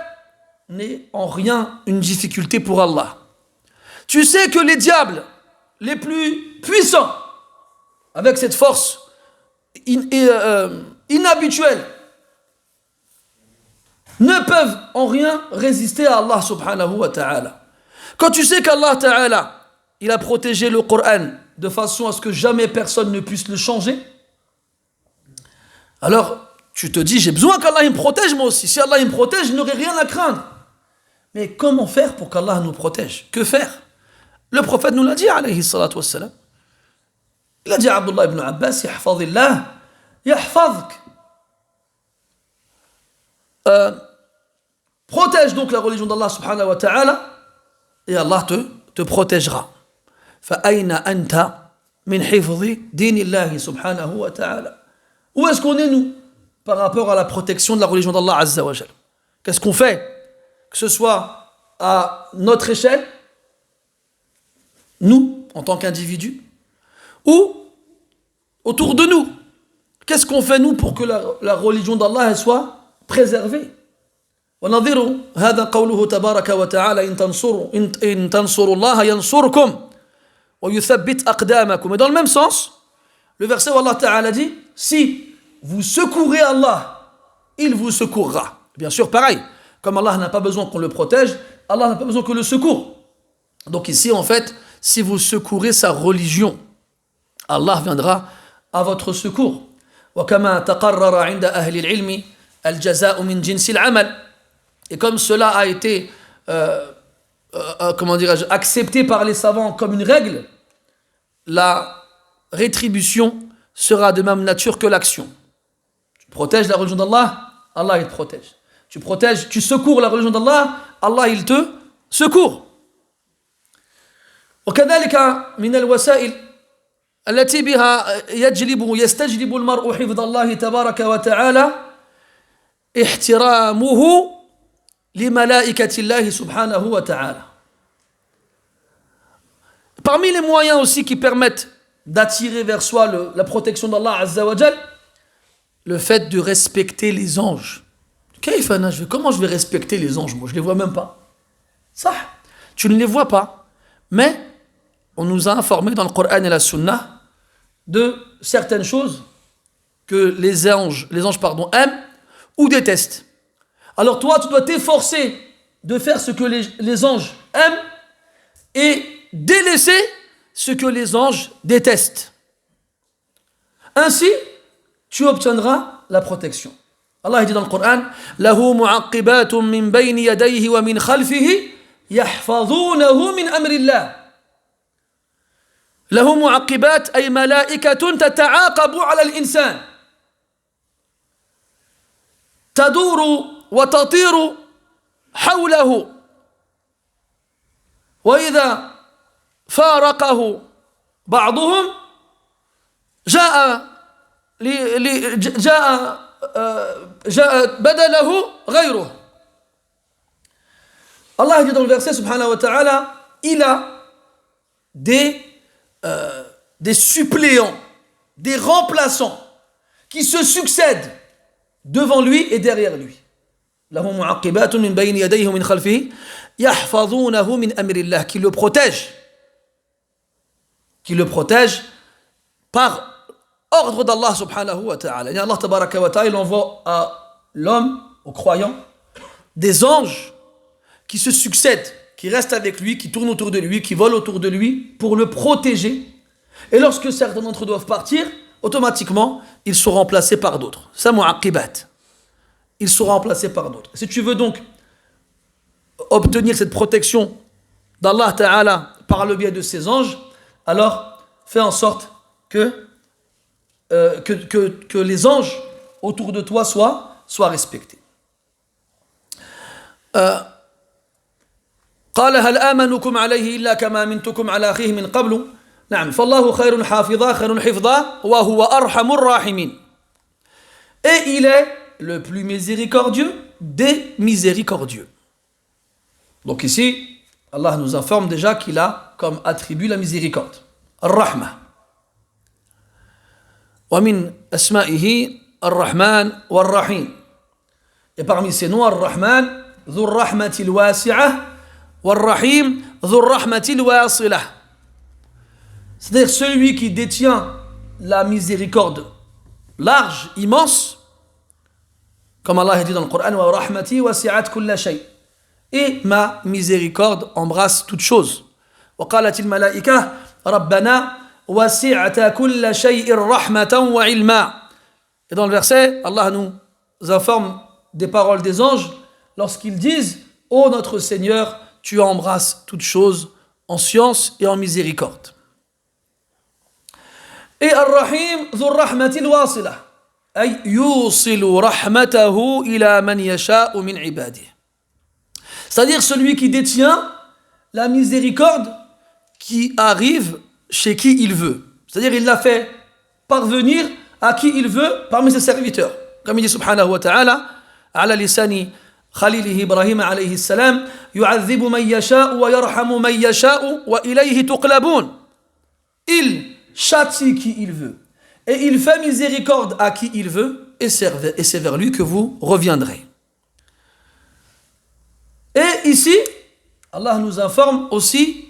n'est en rien une difficulté pour Allah. Tu sais que les diables les plus puissants, avec cette force inhabituelle, ne peuvent en rien résister à Allah subhanahu wa ta'ala. Quand tu sais qu'Allah ta'ala, il a protégé le Coran de façon à ce que jamais personne ne puisse le changer, alors tu te dis, j'ai besoin qu'Allah me protège moi aussi. Si Allah me protège, je n'aurai rien à craindre. Mais comment faire pour qu'Allah nous protège? Que faire? Le prophète nous l'a dit, alayhi salatu wassalam. Il a dit à Abdullah ibn Abbas, yahfazillah, yahfazk. Protège donc la religion d'Allah subhanahu wa ta'ala et Allah te protégera. فَأَيْنَ أَنْتَ مِنْ حِفْظِ دِينِ اللَّهِ سُبْحَانَهُ وَتَعَالَى. Où est-ce qu'on est, nous, par rapport à la protection de la religion d'Allah Azza wa Jal? Qu'est-ce qu'on fait? Que ce soit à notre échelle, nous, en tant qu'individus, ou autour de nous. Qu'est-ce qu'on fait, nous, pour que la religion d'Allah soit préservée? ونظير هذا قوله تبارك وتعالى إن تنصروا الله ينصركم ويثبت أقدامكم. Et dans le même sens, le verset où Allah Ta'ala dit, si vous secourez Allah, il vous secourra. Bien sûr, pareil, comme Allah n'a pas besoin qu'on le protège, Allah n'a pas besoin qu'on le secourt. Donc ici, en fait, si vous secourez sa religion, Allah viendra à votre secours. وكما تقرر عند أهل العلم الجزاء من جنس العمل. Et comme cela a été accepté par les savants comme une règle, la rétribution sera de même nature que l'action. Tu protèges la religion d'Allah, Allah il te protège. Tu secours la religion d'Allah, Allah il te secourt. وكذلك من الوسائل التي بها يستجلب المرء حفظ الله تبارك وتعالى احترامه لملائكة الله سبحانه وتعالى. Parmi les moyens aussi qui permettent d'attirer vers soi la protection d'Allah Azza wa Jal, le fait de respecter les anges. Comment je vais respecter les anges? Moi, je ne les vois même pas. Ça, tu ne les vois pas. Mais on nous a informé dans le Coran et la Sunna de certaines choses que les anges aiment ou détestent. Alors toi, tu dois t'efforcer de faire ce que les anges aiment et délaisser ce que les anges détestent. Ainsi, tu obtiendras la protection. Allah dit dans le Coran, lahu mu'aqqibatun min bayni yadayhi wa min khalfihi yahfazunahu min amrillah. له معقبات أي ملائكة تتعاقب على الإنسان تدور وتطير حوله وإذا فارقه بعضهم جاء بدله غيره. Allah dit dans le verset subhanahu wa ta'ala, il a des suppléants, des remplaçants qui se succèdent devant lui et derrière lui. له معقبات من بين يديه ومن خلفه يحفظونه من أمر الله, qui le protège par ordre d'Allah subhanahu wa ta'ala. Et Allah tabaraka wa ta'ala, il envoie à l'homme, aux croyants, des anges qui se succèdent, qui restent avec lui, qui tournent autour de lui, qui volent autour de lui pour le protéger. Et lorsque certains d'entre eux doivent partir, automatiquement, ils sont remplacés par d'autres. Ça, mu'aqibat. Ils sont remplacés par d'autres. Si tu veux donc obtenir cette protection d'Allah Ta'ala par le biais de ces anges, alors fais en sorte que les anges autour de toi soient respectés. قال هل آمنكم عليه إلا كما أمنتكم على أخيه من قبل نعم فالله خير حافظا خير حفظا وهو أرحم الراحمين. Et il est le plus miséricordieux des miséricordieux. Donc ici, Allah nous informe déjà qu'il a comme attribut la miséricorde. Ar-Rahma. Wa min asma'ihi Ar-Rahman War-Rahim. Et parmi ces noms, Ar-Rahman, Dhu Rahmati al-Wasi'ah, War-Rahim, Dhu Rahmati al-Wasilah. C'est-à-dire celui qui détient la miséricorde large, immense, comme Allah dit dans le Coran, Wa rahmati wasi'at kulla shay. Et ma miséricorde embrasse toute chose. Wa qalat al-malaika rabbana wasi'ata kulla shay'in rahmatan wa ilma. Et dans le verset, Allah nous informe des paroles des anges lorsqu'ils disent ô notre Seigneur, tu embrasses toute chose en science et en miséricorde. Et Ar-Rahim dhu rahmati al-wasilah. أي يوصل رحمته إلى من يشاء من عباده. C'est-à-dire celui qui détient la miséricorde qui arrive chez qui il veut. C'est-à-dire il l'a fait parvenir à qui il veut parmi ses serviteurs. Comme il dit subhanahu wa ta'ala, على لسان خليله إبراهيم عليه السلام, يعذب من يشاء ويرحم من يشاء وإليه تقلبون. Il châtie qui il veut. Et il fait miséricorde à qui il veut, et c'est vers lui que vous reviendrez. Et ici, Allah nous informe aussi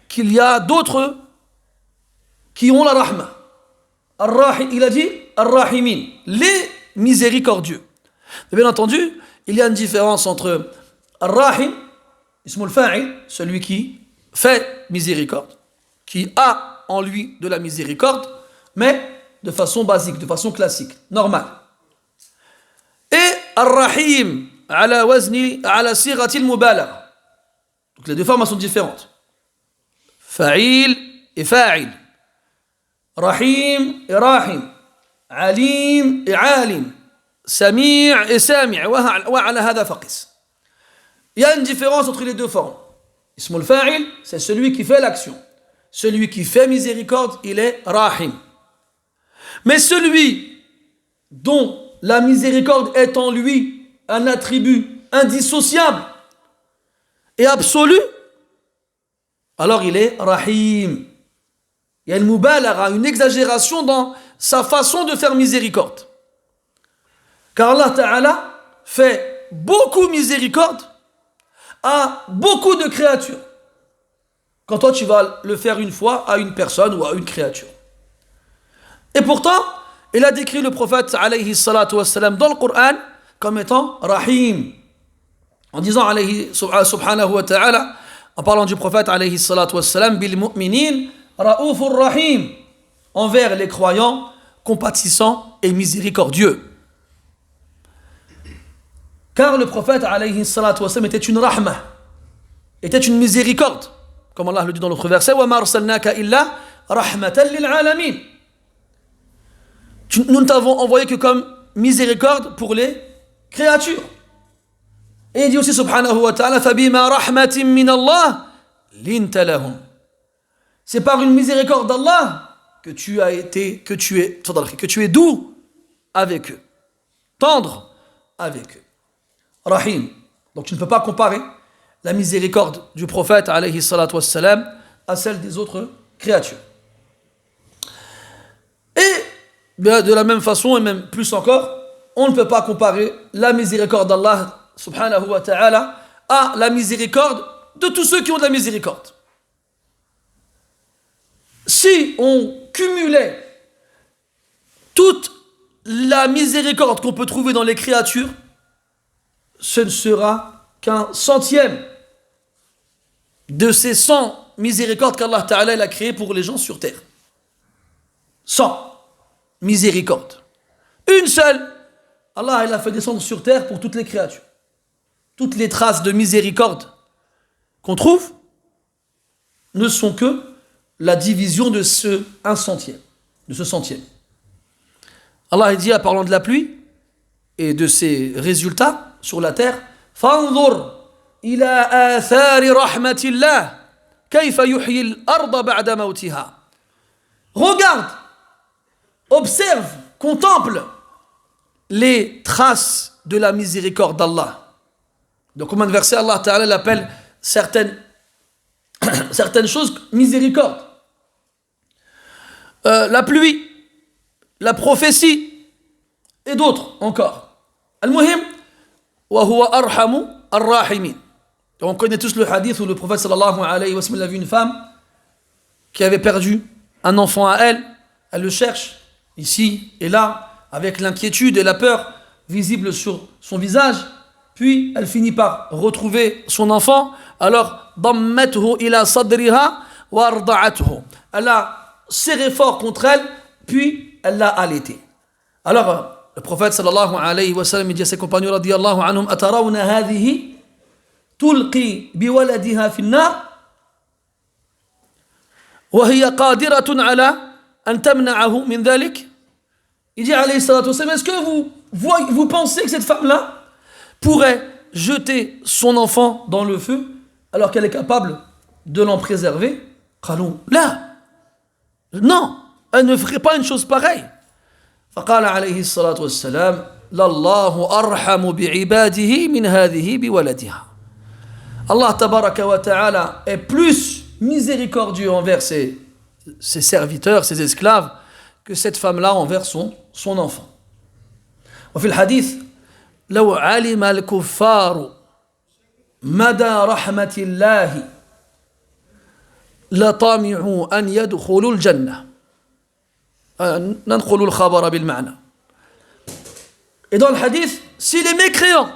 qu'il y a d'autres qui ont la rahma. Il a dit Ar-Rahimin, les miséricordieux. Et bien entendu, il y a une différence entre Ar-Rahim, Ismul Fa'il, celui qui fait miséricorde, qui a en lui de la miséricorde, mais de façon basique, de façon classique, normale. Et Ar-Rahim, ala wazni, ala sirati al-mubalagha. Donc les deux formes sont différentes. Fa'il et Fa'il. Rahim et Rahim. Alim et Alim. Sami' et Sami'. Wa ala hadha faqis. Il y a une différence entre les deux formes. Ismul Fa'il, c'est celui qui fait l'action. Celui qui fait miséricorde, il est Rahim. Mais celui dont la miséricorde est en lui un attribut indissociable et absolu, alors il est Rahim. Il y a une mubalagha, une exagération dans sa façon de faire miséricorde. Car Allah Ta'ala fait beaucoup miséricorde à beaucoup de créatures. Quand toi tu vas le faire une fois à une personne ou à une créature. Et pourtant, il a décrit le prophète alayhi salatu wassalam dans le Coran comme étant Rahim. En disant alayhi subhanahu wa ta'ala, en parlant du prophète alayhi salatu wassalam, bil mu'minin ra'ufur rahim, envers les croyants, compatissant et miséricordieux. Car le prophète alayhi salatu wassalam était une rahma, était une miséricorde. Comme Allah le dit dans l'autre verset, wa ma arsalnaka illa rahmatan lil alamin. Nous ne t'avons envoyé que comme miséricorde pour les créatures. Et il dit aussi subhanahu wa ta'ala fabima rahmatin min Allah linta lahum. C'est par une miséricorde d'Allah que tu es doux avec eux, tendre avec eux. Rahim. Donc tu ne peux pas comparer la miséricorde du prophète alayhi salatu wassalam à celle des autres créatures. Et de la même façon, et même plus encore, on ne peut pas comparer la miséricorde d'Allah subhanahu wa ta'ala à la miséricorde de tous ceux qui ont de la miséricorde. Si on cumulait toute la miséricorde qu'on peut trouver dans les créatures, ce ne sera qu'un centième de ces 100 miséricordes qu'Allah Ta'ala a créées pour les gens sur terre. 100 miséricordes. Une seule, Allah il a fait descendre sur terre pour toutes les créatures. Toutes les traces de miséricorde qu'on trouve ne sont que la division de ce 1 centième, de ce centième. Allah dit, en parlant de la pluie et de ses résultats sur la terre, فَانظُرْ إِلَىٰ آثَارِ رَحْمَةِ اللَّهِ كَيْفَ يُحْيِي الْأَرْضَ بَعْدَ مَوْتِهَا. Regarde, observe, contemple les traces de la miséricorde d'Allah. Donc, comment de verset Allah Ta'ala l'appelle certaines choses miséricorde. La pluie, la prophétie et d'autres encore. Al-Muhim, wa huwa arhamu ar-rahimin. On connaît tous le hadith où le prophète sallallahu alayhi wa sallam a vu une femme qui avait perdu un enfant à elle. Elle le cherche ici et là, avec l'inquiétude et la peur visible sur son visage. Puis elle finit par retrouver son enfant. Alors, dammathu ila sadriha wa arda'athu. Elle a serré fort contre elle, puis elle l'a allaité. Alors, le prophète sallallahu alayhi wa sallam dit à ses compagnons radiyallahu anhum atarawna hadhihi tulqi biwaladiha fi an-nar wa hiya qadiratun ala an tamna'ahu min dhalik. Il dit alayhi salatu wa sallam, est-ce que vous pensez que cette femme-là pourrait jeter son enfant dans le feu alors qu'elle est capable de l'en préserver? Qalou la. Non, elle ne ferait pas une chose pareille. فقال عليه الصلاة والسلام لله أرحم بعباده من هذه بولدها. Allah tabaraka wa ta'ala est plus miséricordieux envers ses serviteurs, ses esclaves, que cette femme-là envers son enfant. وفي الحديث لو علم الكفار مدى رحمة الله لطمعوا أن يدخلوا الجنة. ندخل الخبر بالمعنى. Et dans le hadith, si les mécréants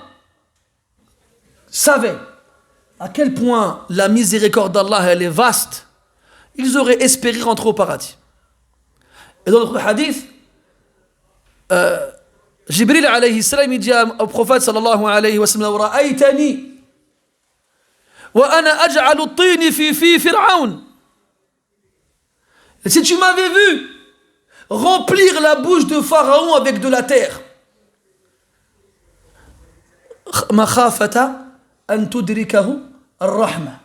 savaient à quel point la miséricorde d'Allah elle est vaste, ils auraient espéré rentrer au paradis. Et dans notre hadith, Jibril alayhi salam il dit au prophète sallallahu alayhi wa sallam ra'aytani wa ana aj'alu at-tin fi fir'aun. Si tu m'avais vu remplir la bouche de Pharaon avec de la terre, makhafata an tudrikahu ar-rahma,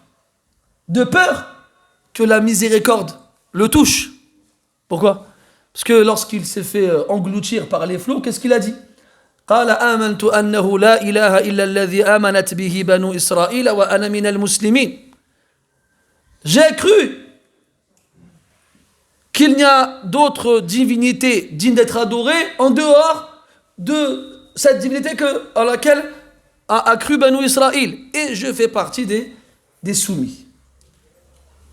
de peur que la miséricorde le touche. Pourquoi? Parce que lorsqu'il s'est fait engloutir par les flots, qu'est-ce qu'il a dit? قال آمنت أنه لا إله إلا الذي آمنت به بنو إسرائيل وأنا من المسلمين. J'ai cru qu'il n'y a d'autres divinités dignes d'être adorées en dehors de cette divinité à laquelle a cru Banu Israël. Et je fais partie des soumis.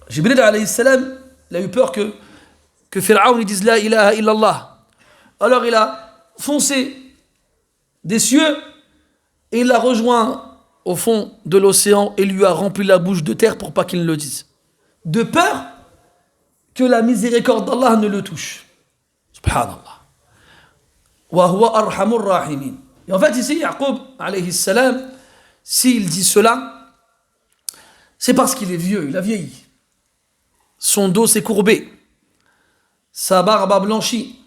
Jibril alayhi salam, il a eu peur que Pharaon dise la ilaha illallah. Alors il a foncé des cieux et il l'a rejoint au fond de l'océan et lui a rempli la bouche de terre pour pas qu'il ne le dise. De peur que la miséricorde d'Allah ne le touche. Subhanallah. Wa huwa arhamur rahimin. Et en fait ici, Yaqub alayhi salam, s'il dit cela, c'est parce qu'il est vieux, il a vieilli. Son dos s'est courbé. sa barbe a blanchi,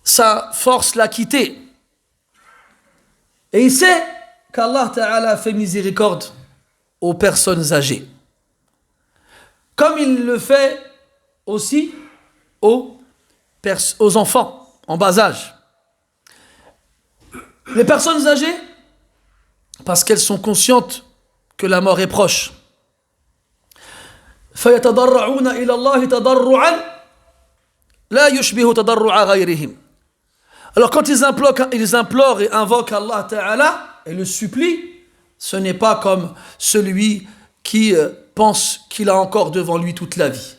sa force l'a quitté. Et il sait qu'Allah Ta'ala fait miséricorde aux personnes âgées. Comme il le fait aussi aux enfants en bas âge. Les personnes âgées, parce qu'elles sont conscientes que la mort est proche. فَيَتَضَرَّعُونَ إِلَى اللَّهِ تَضَرُّعًا لَا يُشْبِهُ تَضَرُّعَ غَيْرِهِمْ. Alors quand ils implorent et invoquent Allah Ta'ala et le supplient, ce n'est pas comme celui qui pense qu'il a encore devant lui toute la vie.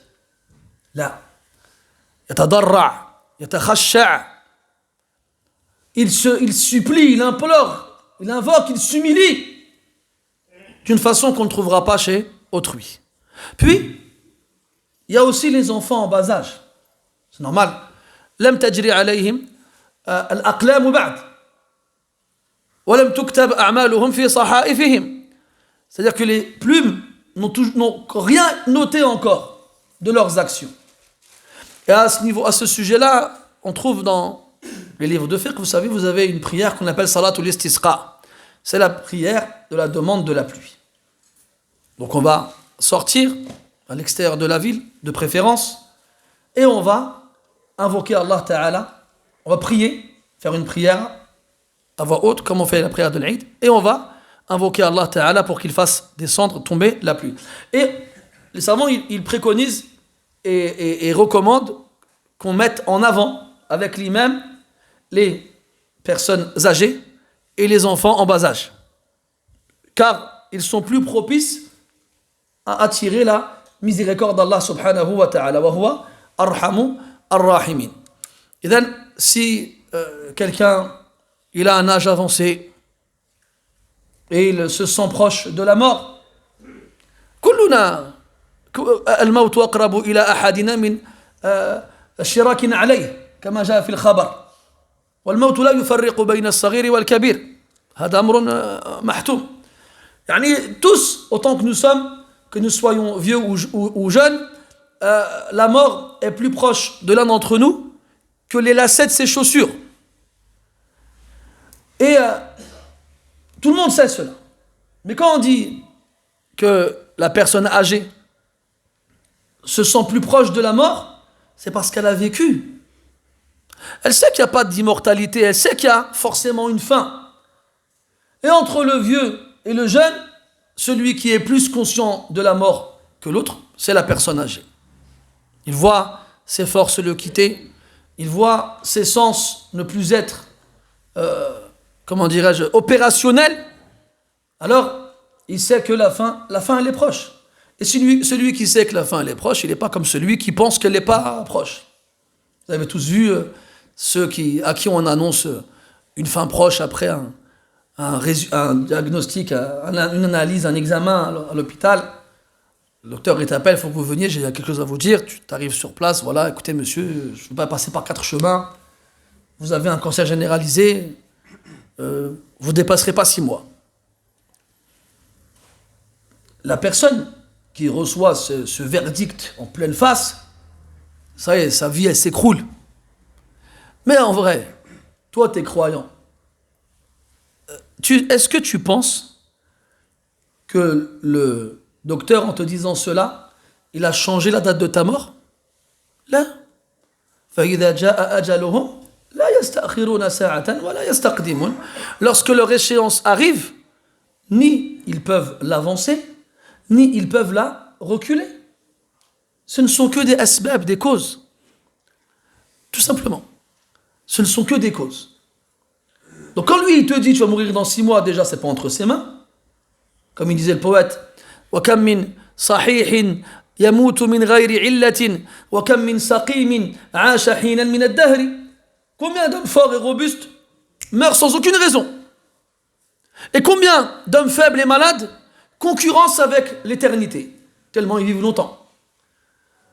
Là, يتضرع يتخشع. Il supplie, il implore, il invoque, il s'humilie d'une façon qu'on ne trouvera pas chez autrui. Puis, il y a aussi les enfants en bas âge. C'est normal. لم تجري عليهم الأقلام بعد ولم تكتب أعمالهم في صحائفهم. C'est-à-dire que les plumes n'ont rien noté encore de leurs actions. Et à ce sujet-là, on trouve dans les livres de fiqh, vous savez, vous avez une prière qu'on appelle Salatul Istisqa. C'est la prière de la demande de la pluie. Donc on va sortir à l'extérieur de la ville, de préférence, et on va invoquer Allah Ta'ala, on va prier, faire une prière à voix haute, comme on fait la prière de l'Eid, et on va invoquer Allah Ta'ala pour qu'il fasse descendre, tomber la pluie. Et les savants, ils préconisent et recommandent qu'on mette en avant, avec l'imam, les personnes âgées et les enfants en bas âge. Car ils sont plus propices à attirer la miséricorde d'Allah subhanahu wa ta'ala. Wa huwa arhamu ar-rahimin. Et donc, si quelqu'un il a un âge avancé et il se sent proche de la mort, كلنا الموت أقرب إلى أحدنا من الشراك عليه كما جاء في الخبر والموت لا يفرق بين الصغير والكبير هذا أمر محتوم. يعني tous, autant que nous sommes, que nous soyons vieux ou jeunes, la mort est plus proche de l'un d'entre nous que les lacets de ses chaussures. Et tout le monde sait cela. Mais quand on dit que la personne âgée se sent plus proche de la mort, c'est parce qu'elle a vécu. Elle sait qu'il n'y a pas d'immortalité, elle sait qu'il y a forcément une fin. Et entre le vieux et le jeune, celui qui est plus conscient de la mort que l'autre, c'est la personne âgée. Il voit ses forces le quitter, il voit ses sens ne plus être, opérationnels. Alors, il sait que la fin elle est proche. Et celui qui sait que la fin elle est proche, il n'est pas comme celui qui pense qu'elle n'est pas proche. Vous avez tous vu ceux à qui on annonce une fin proche après un diagnostic, une analyse, un examen à l'hôpital. Le docteur il t'appelle, il faut que vous veniez, j'ai quelque chose à vous dire. Tu arrives sur place, voilà, écoutez monsieur, je ne veux pas passer par 4 chemins. Vous avez un cancer généralisé, vous ne dépasserez pas 6 mois. La personne qui reçoit ce verdict en pleine face, ça y est, sa vie elle s'écroule. Mais en vrai, toi t'es croyant. Est-ce que tu penses que le docteur, en te disant cela, il a changé la date de ta mort? Là. فَإِذَا جَاءَ أَجَلُهُمْ لَا يَسْتَأْخِرُونَ سَاعَةً وَلَا يَسْتَقْدِمُونَ. Lorsque leur échéance arrive, ni ils peuvent l'avancer, ni ils peuvent la reculer. Ce ne sont que des asbab, des causes. Tout simplement. Ce ne sont que des causes. Donc quand lui il te dit tu vas mourir dans 6 mois, déjà c'est pas entre ses mains. Comme il disait le poète, وَكَمْ مِنْ صَحِيحٍ يَمُوتُ مِنْ غَيْرِ عِلَّةٍ وَكَمْ مِنْ سَقِيمٍ عَاشَ حِينًا مِنَ الدَّهْرِ. Combien d'hommes forts et robustes meurent sans aucune raison? Et combien d'hommes faibles et malades concurrencent avec l'éternité, tellement ils vivent longtemps?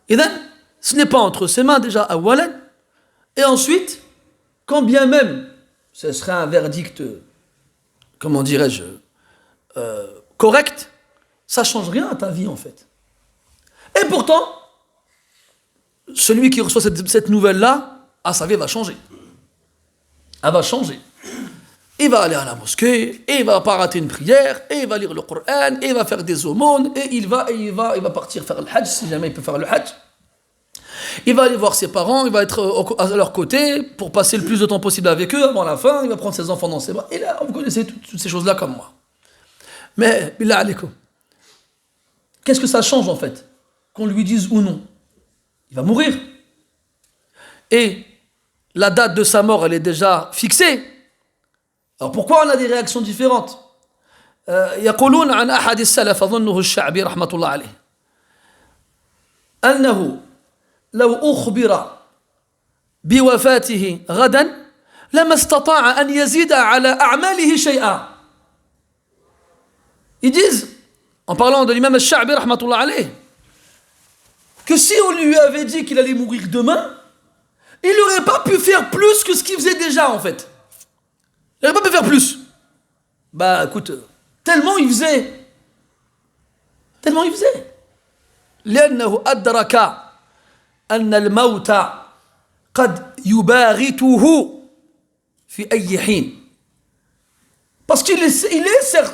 Et donc, ce n'est pas entre ses mains déjà, awalan. Et ensuite, quand bien même ce serait un verdict, comment dirais-je, correct, ça ne change rien à ta vie en fait. Et pourtant, celui qui reçoit cette nouvelle-là, sa vie va changer. Elle va changer. Il va aller à la mosquée, et il va pas rater une prière, et il va lire le Coran, et il va faire des aumônes, et il va partir faire le hajj, si jamais il peut faire le hajj. Il va aller voir ses parents, il va être à leur côté pour passer le plus de temps possible avec eux avant la fin, il va prendre ses enfants dans ses bras. Et là, vous connaissez toutes ces choses-là comme moi. Mais, billah alaikum, qu'est-ce que ça change en fait? Qu'on lui dise ou non? Il va mourir. Et la date de sa mort, elle est déjà fixée. Alors pourquoi on a des réactions différentes? يقولون عن أحد السلف أظنه الشعبي رحمة الله عليه أنه لو أخبر بوفاته غدا لما استطاع أن يزيد على أعماله شيئا. Ils disent, en parlant de l'imam al-Sha'bi rahmatullah alayh, que si on lui avait dit qu'il allait mourir demain, il n'aurait pas pu faire plus que ce qu'il faisait déjà en fait. Il n'aurait pas pu faire plus. Bah écoute, tellement il faisait. لأنه أدرك أن الموت قد يباغته في أي حين. Parce qu'il est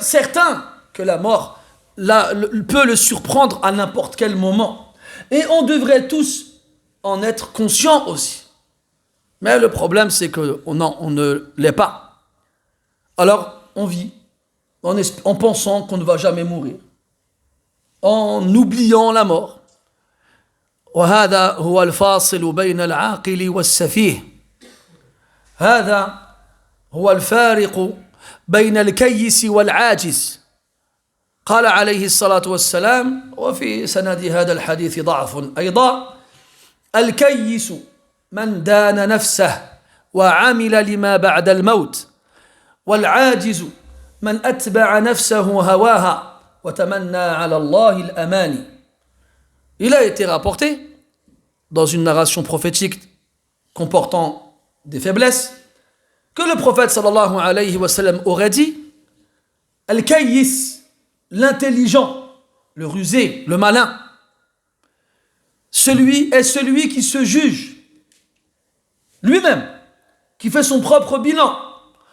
certain que la mort peut le surprendre à n'importe quel moment. Et on devrait tous en être conscients aussi. Mais le problème, c'est qu'on ne l'est pas. Alors, on vit en pensant qu'on ne va jamais mourir, en oubliant la mort. وهذا هو الفاصل بين العاقل والسفيه. هذا هو الفارق بين الكيس والعاجز. قال عليه الصلاة والسلام وفي سند هذا الحديث ضعف أيضا: الكيس من دان نفسه وعمل لما بعد الموت والعاجز من أتبع نفسه هواها وتمنى على الله الأماني. Il a été rapporté dans une narration prophétique comportant des faiblesses que le prophète sallallahu alayhi wa sallam aurait dit: Al-Kayyis, l'intelligent, le rusé, le malin, celui qui se juge lui-même, qui fait son propre bilan,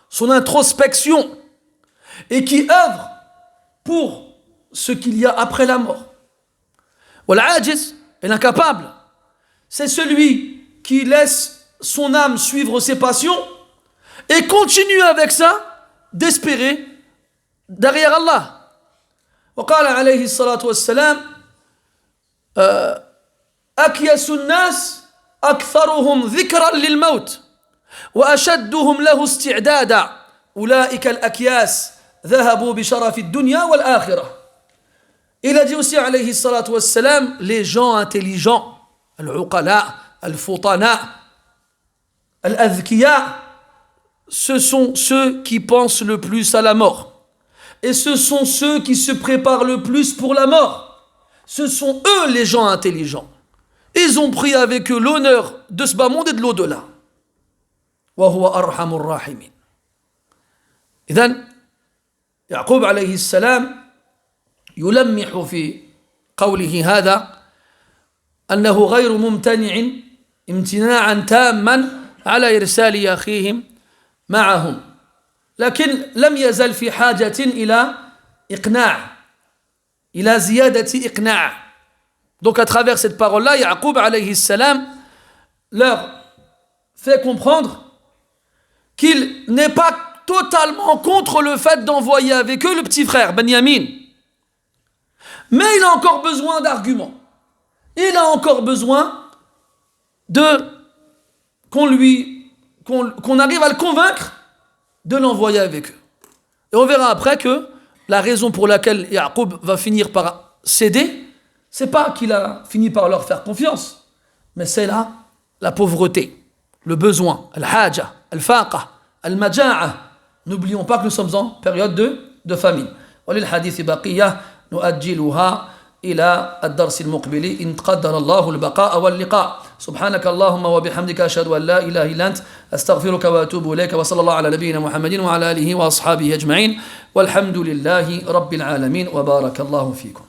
son introspection, et qui œuvre pour ce qu'il y a après la mort. Wal-Ajiz, et l'incapable, c'est celui qui laisse son âme suivre ses passions et continue avec ça d'espérer derrière Allah. وقال عليه الصلاة والسلام: أكيس الناس أكثرهم ذكرا للموت وأشدهم له استعدادا أولئك الأكياس ذهبوا بشرف الدنيا والآخرة. Il a dit aussi عليه الصلاة والسلام: les gens intelligents, al-uqala, al-futana, al-adhkiya, ce sont ceux qui pensent le plus à la mort. Et ce sont ceux qui se préparent le plus pour la mort. Ce sont eux les gens intelligents. Ils ont pris avec eux l'honneur de ce bas monde et de l'au-delà. وهو أرحم الراحمين. إذن يعقوب عليه السلام يلمح في قوله هذا أنه غير ممتنع امتناعا تاما على إرسال أخيهم معهم، لكن لم يزل في حاجة إلى إقناع، إلى زيادة إقناع. Donc à travers cette parole-là, Ya'qub alayhi salam leur fait comprendre qu'il n'est pas totalement contre le fait d'envoyer avec eux le petit frère Benyamin. Mais il a encore besoin d'arguments. Il a encore besoin qu'on arrive à le convaincre de l'envoyer avec eux. Et on verra après que la raison pour laquelle Ya'qub va finir par céder, c'est pas qu'il a fini par leur faire confiance, mais c'est la pauvreté, le besoin, al-haja, al-faqa, al-maja'a. N'oublions pas que nous sommes en période de famine. Walil hadith baqiyya nu'ajjiluha إلى الدرس المقبل إن قدر الله البقاء واللقاء. سبحانك اللهم وبحمدك أشهد أن لا إله إلا أنت أستغفرك وأتوب إليك وصلى الله على نبينا محمد وعلى آله وأصحابه أجمعين والحمد لله رب العالمين وبارك الله فيكم.